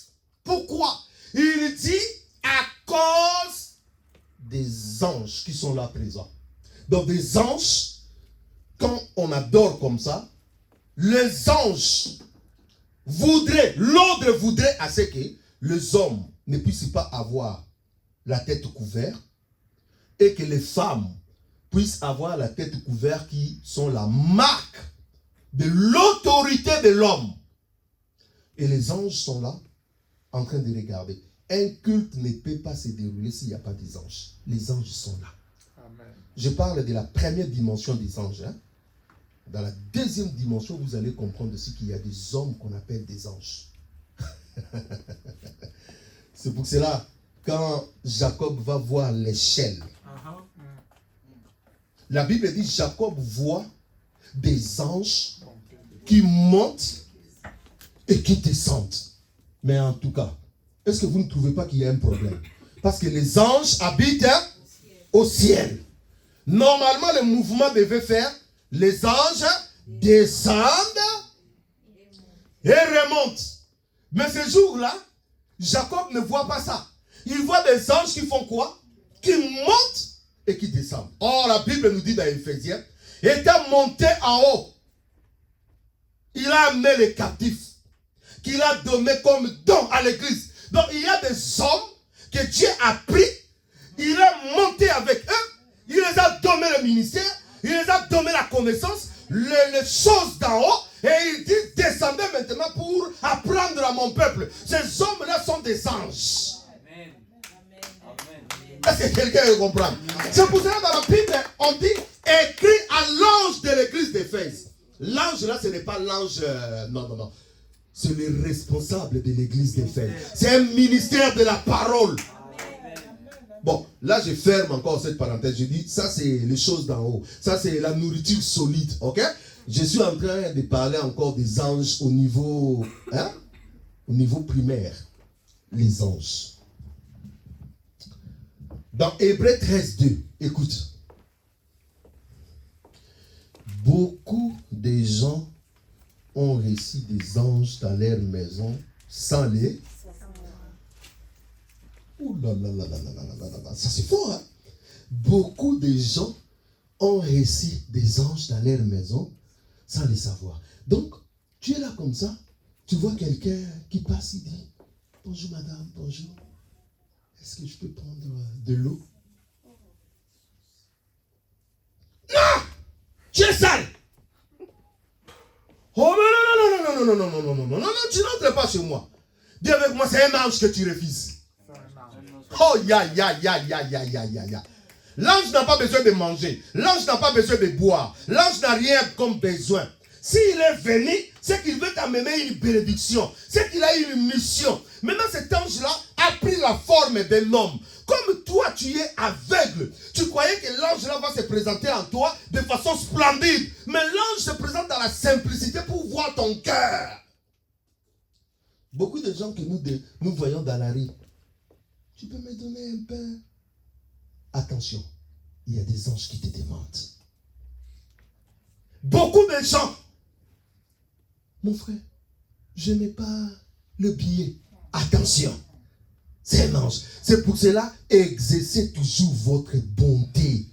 Pourquoi? Il dit, à cause des anges qui sont là présents. Donc des anges, quand on adore comme ça, les anges l'ordre voudrait à ce que les hommes ne puissent pas avoir la tête couverte et que les femmes puissent avoir la tête couverte qui sont la marque de l'autorité de l'homme. Et les anges sont là en train de regarder. Un culte ne peut pas se dérouler s'il n'y a pas des anges. Les anges sont là. Amen. Je parle de la première dimension des anges. Hein. Dans la deuxième dimension, vous allez comprendre aussi qu'il y a des hommes qu'on appelle des anges. C'est pour cela, quand Jacob va voir l'échelle, la Bible dit Jacob voit des anges qui montent et qui descendent. Mais en tout cas, est-ce que vous ne trouvez pas qu'il y a un problème? Parce que les anges habitent au ciel. Normalement, le mouvement devait faire les anges descendent et remontent. Mais ce jour-là, Jacob ne voit pas ça. Il voit des anges qui font quoi? Qui montent et qui descendent. Or, la Bible nous dit dans Éphésiens, étant monté en haut, il a amené les captifs, qu'il a donné comme don à l'église. Donc, il y a des hommes que Dieu a pris, il a monté avec eux, il les a donné le ministère, il les a donné la connaissance, les choses d'en haut, et il dit, descendez maintenant pour apprendre à mon peuple. Ces hommes-là sont des anges. Amen. Est-ce que quelqu'un veut comprendre? C'est pour cela dans la Bible, on dit, écrit à l'ange de l'église d'Éphèse. L'ange là, ce n'est pas l'ange, non. C'est le responsable de l'église d'Éphèse. C'est un ministère de la parole. Bon, là je ferme encore cette parenthèse. Je dis, ça c'est les choses d'en haut. Ça c'est la nourriture solide, ok? Je suis en train de parler encore des anges au niveau primaire. Les anges. Dans Hébreux 13:2, écoute. Beaucoup de gens ont reçu des anges dans leur maison sans les... Ouh là là là là là là là là, ça c'est fort, hein? Beaucoup de gens ont reçu des anges dans leur maison sans les savoir. Donc, tu es là comme ça, tu vois quelqu'un qui passe, il dit, bonjour madame, bonjour. Est-ce que je peux prendre de l'eau? Non! Tu es sale! Oh non, tu n'entres pas chez moi. Dis avec moi, c'est un ange que tu refuses. Oh, ya. L'ange n'a pas besoin de manger. L'ange n'a pas besoin de boire. L'ange n'a rien comme besoin. S'il est venu, c'est qu'il veut t'amener une bénédiction. C'est qu'il a une mission. Maintenant, cet ange-là a pris la forme d'un homme. Comme toi, tu es aveugle. Tu croyais que l'ange-là va se présenter en toi de façon splendide. Mais l'ange se présente dans la simplicité pour voir ton cœur. Beaucoup de gens que nous voyons dans la rue. Tu peux me donner un pain? Attention, il y a des anges qui te demandent. Beaucoup de gens. Mon frère, je n'ai pas le billet. Attention, c'est un ange. C'est pour cela, exercez toujours votre bonté.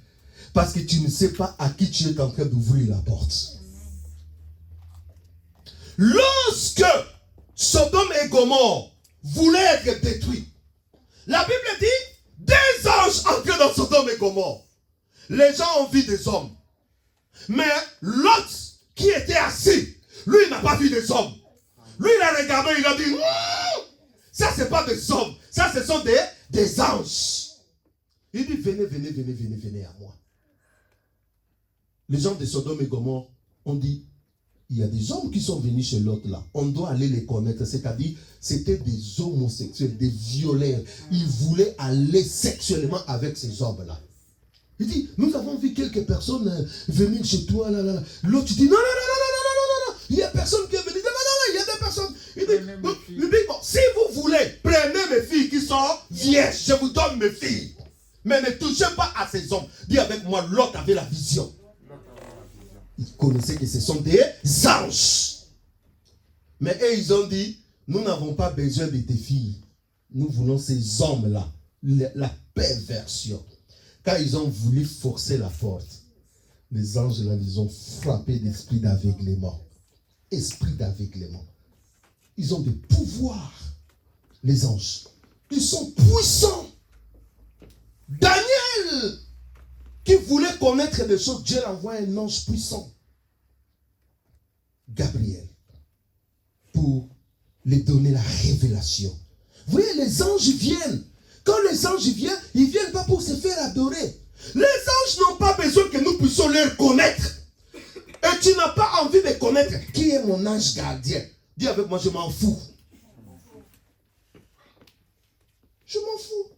Parce que tu ne sais pas à qui tu es en train d'ouvrir la porte. Lorsque Sodome et Gomorrhe voulaient être détruits, la Bible dit, des anges entrés dans Sodome et Gomorrhe. Les gens ont vu des hommes. Mais Lot, qui était assis, lui il n'a pas vu des hommes. Lui il a regardé, il a dit, ça c'est pas des hommes, ça ce sont des anges. Il dit, venez à moi. Les gens de Sodome et Gomorre ont dit, il y a des hommes qui sont venus chez l'autre là. On doit aller les connaître. C'est-à-dire, c'était des homosexuels, des violeurs. Ils voulaient aller sexuellement avec ces hommes-là. Il dit, nous avons vu quelques personnes venir chez toi. L'autre dit, non. Il n'y a personne qui est venu. Non, il y a des personnes. Il dit, bon, si vous voulez, prenez mes filles qui sont vierges. Je vous donne mes filles. Mais ne touchez pas à ces hommes. Dis avec moi, l'autre avait la vision. Ils connaissaient que ce sont des anges. Mais eux, ils ont dit, nous n'avons pas besoin de tes filles. Nous voulons ces hommes-là. La perversion. Quand ils ont voulu forcer la porte, les anges là, ils ont frappé d'esprit d'aveuglement. Esprit d'aveuglement. Ils ont des pouvoirs. Les anges. Ils sont puissants. Daniel, qui voulait connaître des choses, Dieu envoie un ange puissant, Gabriel, pour lui donner la révélation. Vous voyez, les anges viennent. Quand les anges viennent, ils ne viennent pas pour se faire adorer. Les anges n'ont pas besoin que nous puissions les connaître. Et tu n'as pas envie de connaître qui est mon ange gardien. Dis avec moi, je m'en fous. Je m'en fous.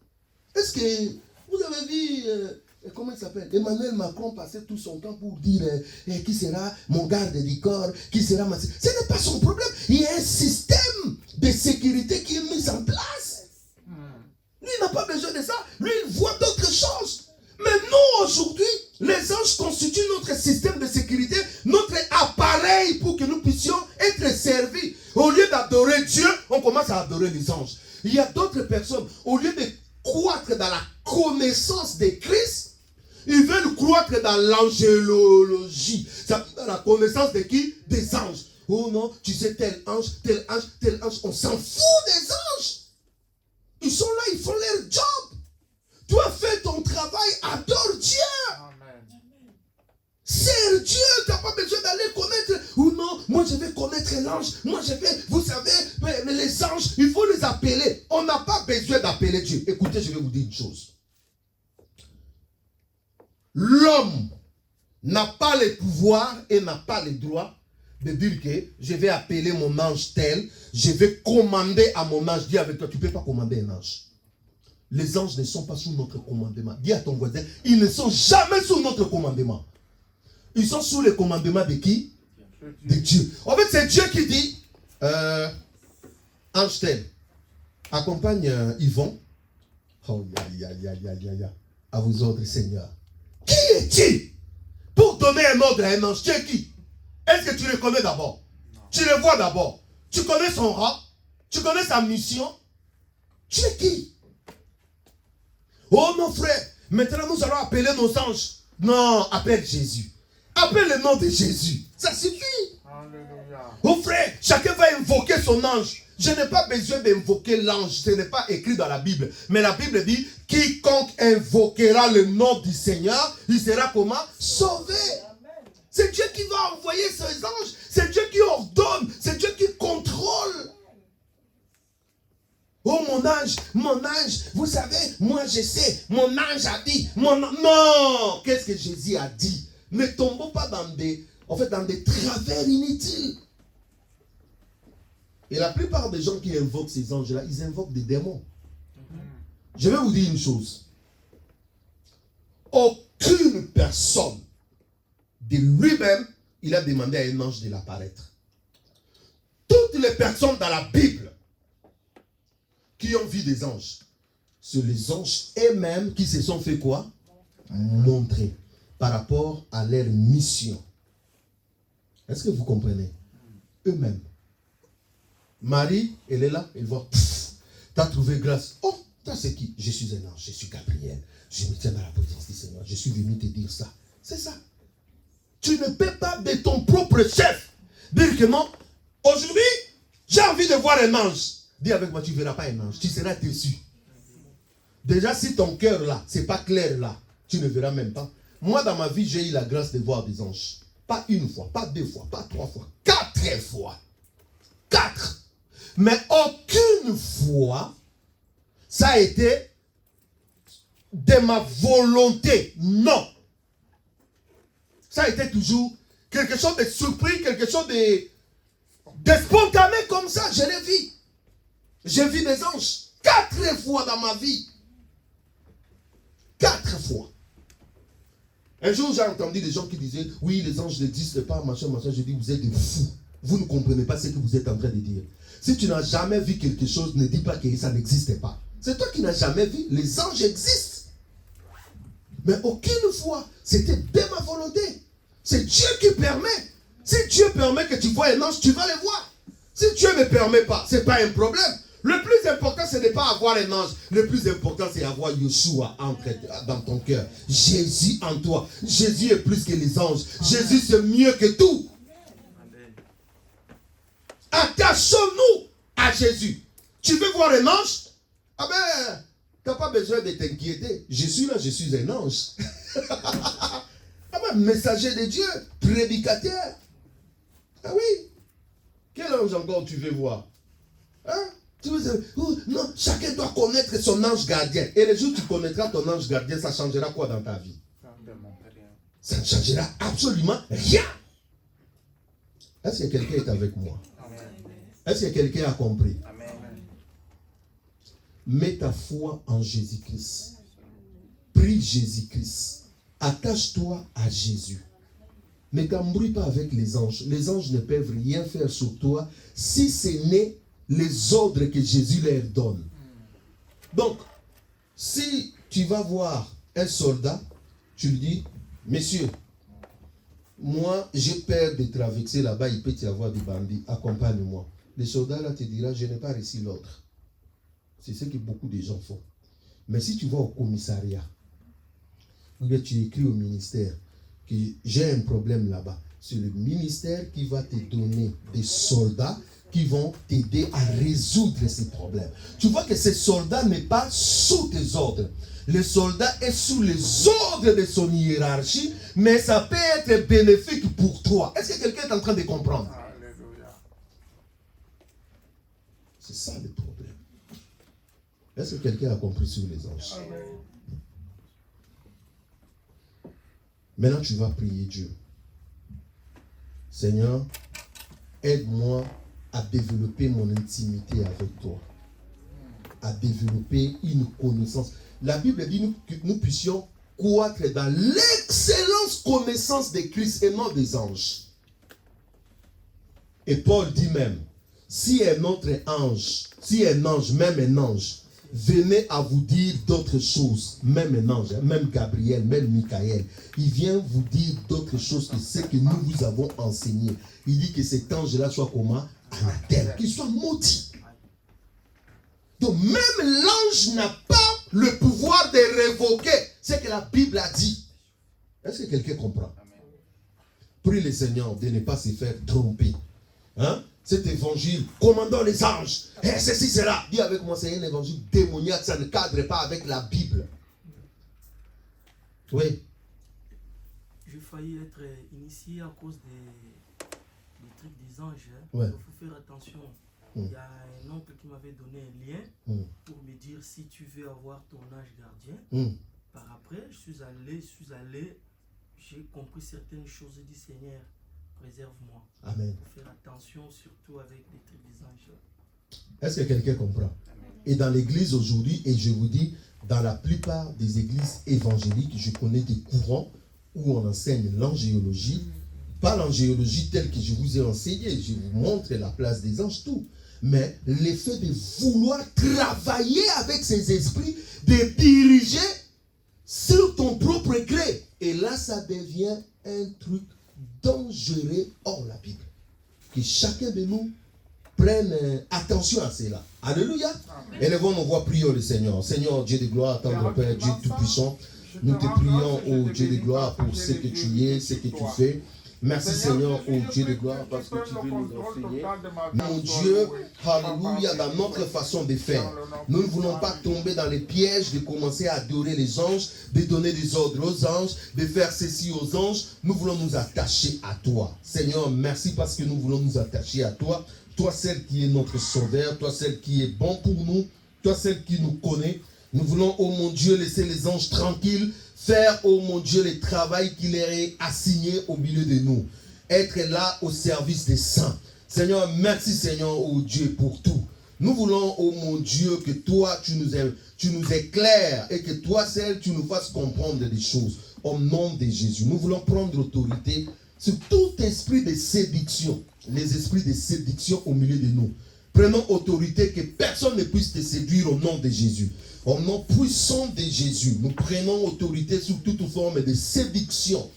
Est-ce que vous avez vu, comment il s'appelle, Emmanuel Macron passer tout son temps pour dire qui sera mon garde du corps, qui sera ma... Ce n'est pas son problème. Il y a un système de sécurité qui est mis en place. Lui, il n'a pas besoin de ça. Lui, il voit d'autres choses. Mais nous, aujourd'hui, les anges constituent notre système de sécurité, notre appareil pour que nous puissions être servis. Au lieu d'adorer Dieu, on commence à adorer les anges. Il y a d'autres personnes, au lieu de croître dans la connaissance de Christ, ils veulent croître dans l'angélologie. Ça veut dire dans la connaissance de qui? Des anges. Oh non, tu sais, tel ange, tel ange, tel ange. On s'en fout des anges. Ils sont là, ils font leur job. Toi, fais ton travail, adore Dieu. Amen. Sers Dieu, tu n'as pas besoin d'aller connaître. Ou non, moi je vais connaître l'ange. Moi je vais, vous savez, les anges, il faut les appeler. On n'a pas besoin d'appeler Dieu. Écoutez, je vais vous dire une chose. L'homme n'a pas le pouvoir et n'a pas le droit de dire que je vais appeler mon ange tel, je vais commander à mon ange. Dis avec toi, tu ne peux pas commander un ange. Les anges ne sont pas sous notre commandement. Dis à ton voisin, ils ne sont jamais sous notre commandement. Ils sont sous le commandement de qui? De Dieu. En fait, c'est Dieu qui dit, ange tel, accompagne Yvon. Oh, à vous ordres, Seigneur. Qui es-tu pour donner un ordre à un ange? Tu es qui? Est-ce que tu le connais d'abord? Tu le vois d'abord. Tu connais son rang? Tu connais sa mission? Tu es qui? Oh mon frère, maintenant nous allons appeler nos anges. Non, appelle Jésus. Appelle le nom de Jésus. Ça suffit. Alléluia. Oh frère, chacun va invoquer son ange. Je n'ai pas besoin d'invoquer l'ange. Ce n'est pas écrit dans la Bible. Mais la Bible dit, quiconque invoquera le nom du Seigneur, il sera comment? Sauvé. C'est Dieu qui va envoyer ses anges. C'est Dieu qui ordonne. C'est Dieu qui contrôle. Oh mon ange, vous savez, moi je sais, mon ange a dit, non, qu'est-ce que Jésus a dit? Ne tombons pas dans des travers inutiles. Et la plupart des gens qui invoquent ces anges-là, ils invoquent des démons. Je vais vous dire une chose. Aucune personne de lui-même, il a demandé à un ange de l'apparaître. Toutes les personnes dans la Bible qui ont vu des anges, c'est les anges eux-mêmes qui se sont fait quoi? Montrer par rapport à leur mission. Est-ce que vous comprenez? Eux-mêmes. Marie, elle est là, elle voit, tu as trouvé grâce. Oh, toi c'est qui? Je suis un ange, je suis Gabriel. Je me tiens dans la présence du Seigneur. Je suis venu te dire ça. C'est ça. Tu ne peux pas de ton propre chef dire que non, aujourd'hui, j'ai envie de voir un ange. Dis avec moi, tu ne verras pas un ange. Tu seras déçu. Déjà, si ton cœur là, c'est pas clair là, tu ne verras même pas. Moi, dans ma vie, j'ai eu la grâce de voir des anges. Pas une fois, pas deux fois, pas trois fois, 4 fois. 4. Mais aucune fois, ça a été de ma volonté. Non. Ça a été toujours quelque chose de surpris, quelque chose de spontané comme ça. Je l'ai vu. J'ai vu des anges 4 fois dans ma vie. 4 fois. Un jour, j'ai entendu des gens qui disaient, oui, les anges n'existent pas, machin, machin. Je dis, vous êtes des fous. Vous ne comprenez pas ce que vous êtes en train de dire. Si tu n'as jamais vu quelque chose, ne dis pas que ça n'existe pas. C'est toi qui n'as jamais vu. Les anges existent. Mais aucune fois, c'était de ma volonté. C'est Dieu qui permet. Si Dieu permet que tu vois un ange, tu vas le voir. Si Dieu ne permet pas, ce n'est pas un problème. Le plus important, ce n'est pas avoir un ange. Le plus important, c'est avoir Yeshua dans ton cœur. Jésus en toi. Jésus est plus que les anges. Jésus, c'est mieux que tout. Attachons-nous à Jésus. Tu veux voir un ange? Ah ben, tu n'as pas besoin de t'inquiéter. Je suis là, je suis un ange. Ah ben, messager de Dieu, prédicateur. Ah oui. Quel ange encore tu veux voir? Hein? Non, chacun doit connaître son ange gardien. Et le jour où tu connaîtras ton ange gardien, ça changera quoi dans ta vie? Ça ne changera absolument rien. Est-ce que quelqu'un est avec moi? Est-ce que quelqu'un a compris? mets ta foi en Jésus-Christ. Prie Jésus-Christ. Attache-toi à Jésus. Ne t'embrouille pas avec les anges. Les anges ne peuvent rien faire sur toi si ce n'est les ordres que Jésus leur donne. Donc, si tu vas voir un soldat, tu lui dis, monsieur, moi j'ai peur de traverser là-bas, il peut y avoir des bandits, accompagne-moi. Le soldat là te dira, je n'ai pas reçu l'ordre. C'est ce que beaucoup de gens font. Mais si tu vas au commissariat, ou bien tu écris au ministère que j'ai un problème là-bas, c'est le ministère qui va te donner des soldats qui vont t'aider à résoudre ces problèmes. Tu vois que ce soldat n'est pas sous tes ordres. Le soldat est sous les ordres de son hiérarchie, mais ça peut être bénéfique pour toi. Est-ce que quelqu'un est en train de comprendre? Alléluia. C'est ça le problème. Est-ce que quelqu'un a compris sur les anges? Amen. Maintenant, tu vas prier Dieu. Seigneur, aide-moi à développer mon intimité avec toi. À développer une connaissance. La Bible dit que nous puissions croître dans l'excellente connaissance de Christ et non des anges. Et Paul dit même, si un autre ange, même un ange, venait à vous dire d'autres choses, même un ange, même Gabriel, même Michael, il vient vous dire d'autres choses que ce que nous vous avons enseigné. Il dit que cet ange-là soit comment? Anathème, qu'il soit maudit. Donc même l'ange n'a pas le pouvoir de révoquer ce que la Bible a dit. Est-ce que quelqu'un comprend? Prie le Seigneur de ne pas se faire tromper. Hein? Cet évangile, commandant les anges, et ceci, cela. Dis avec moi, c'est un évangile démoniaque, ça ne cadre pas avec la Bible. Oui. J'ai failli être initié à cause des trucs des anges. Ouais. Il faut faire attention. Il y a un oncle qui m'avait donné un lien pour me dire si tu veux avoir ton ange gardien. Par après, je suis allé, j'ai compris certaines choses et dit Seigneur, préserve-moi. Amen. Il faut faire attention surtout avec les trucs des anges. Est-ce que quelqu'un comprend? Et dans l'église aujourd'hui, et je vous dis, dans la plupart des églises évangéliques, je connais des courants où on enseigne l'angéologie. Pas l'angéologie telle que je vous ai enseigné. Je vous montre la place des anges, tout. Mais l'effet de vouloir travailler avec ces esprits, de diriger sur ton propre gré. Et là, ça devient un truc dangereux hors la Bible. Que chacun de nous prenne attention à cela. Alléluia. Élevons nos voix, prions le Seigneur. Seigneur, Dieu de gloire, tendre Père, Dieu tout-puissant. Nous te prions, ô Dieu de gloire, pour ce que tu es, ce que tu fais. Merci Seigneur, ô Dieu de gloire, parce que tu veux nous enseigner. Mon Dieu, alléluia, dans notre façon de faire. Nous ne voulons pas tomber dans les pièges de commencer à adorer les anges, de donner des ordres aux anges, de faire ceci aux anges. Nous voulons nous attacher à toi. Seigneur, merci parce que nous voulons nous attacher à toi. Toi, celle qui est notre sauveur, toi, celle qui est bon pour nous, toi, celle qui nous connaît. Nous voulons, oh mon Dieu, laisser les anges tranquilles, faire, oh mon Dieu, le travail qui leur est assigné au milieu de nous. Être là au service des saints. Seigneur, merci Seigneur, oh Dieu, pour tout. Nous voulons, oh mon Dieu, que toi, tu nous éclaires et que toi, seul, tu nous fasses comprendre des choses. Au nom de Jésus, nous voulons prendre autorité sur tout esprit de séduction. Les esprits de séduction au milieu de nous. Prenons autorité que personne ne puisse te séduire au nom de Jésus. Au nom puissant de Jésus, nous prenons autorité sur toute forme de séduction.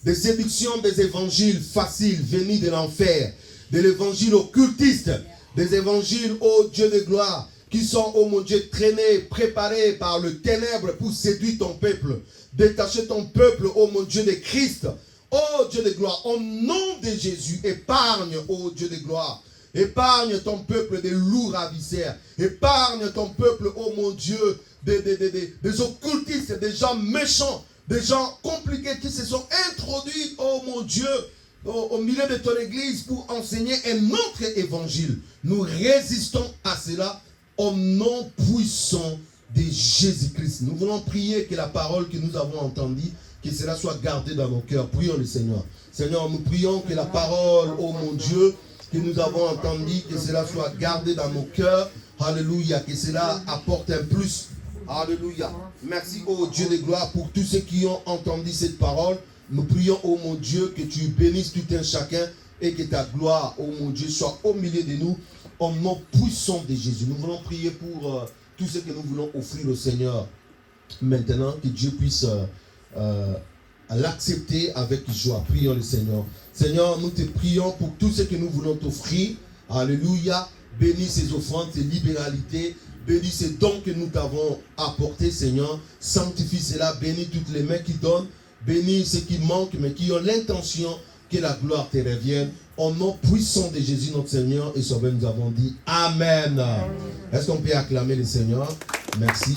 Des séductions des évangiles faciles venus de l'enfer. De l'évangile occultiste. Des évangiles, ô Dieu de gloire, qui sont, ô mon Dieu, traînés, préparés par le ténèbre pour séduire ton peuple. Détacher ton peuple, ô mon Dieu de Christ. Ô Dieu de gloire, au nom de Jésus, épargne, ô Dieu de gloire. Épargne ton peuple des lourds ravisseurs. Épargne ton peuple, oh mon Dieu, des occultistes, des gens méchants, des gens compliqués qui se sont introduits, oh mon Dieu, au milieu de ton église pour enseigner un autre évangile. Nous résistons à cela au nom puissant de Jésus-Christ. Nous voulons prier que la parole que nous avons entendue, que cela soit gardé dans nos cœurs. Prions le Seigneur. Seigneur, nous prions que la parole, oh mon Dieu, que nous avons entendu, que cela soit gardé dans nos cœurs. Alléluia, que cela apporte un plus. Alléluia. Merci, ô Dieu de gloire, pour tous ceux qui ont entendu cette parole. Nous prions, ô mon Dieu, que tu bénisses tout un chacun et que ta gloire, ô mon Dieu, soit au milieu de nous, au nom puissant de Jésus. Nous voulons prier pour tout ce que nous voulons offrir au Seigneur. Maintenant, que Dieu puisse l'accepter avec joie. Prions le Seigneur. Seigneur, nous te prions pour tout ce que nous voulons t'offrir. Alléluia. Bénis ces offrandes, ces libéralités. Bénis ces dons que nous t'avons apportés, Seigneur. Sanctifie cela. Bénis toutes les mains qui donnent. Bénis ceux qui manquent, mais qui ont l'intention que la gloire te revienne. Au nom puissant de Jésus, notre Seigneur et Sauveur, nous avons dit Amen. Est-ce qu'on peut acclamer le Seigneur? Merci.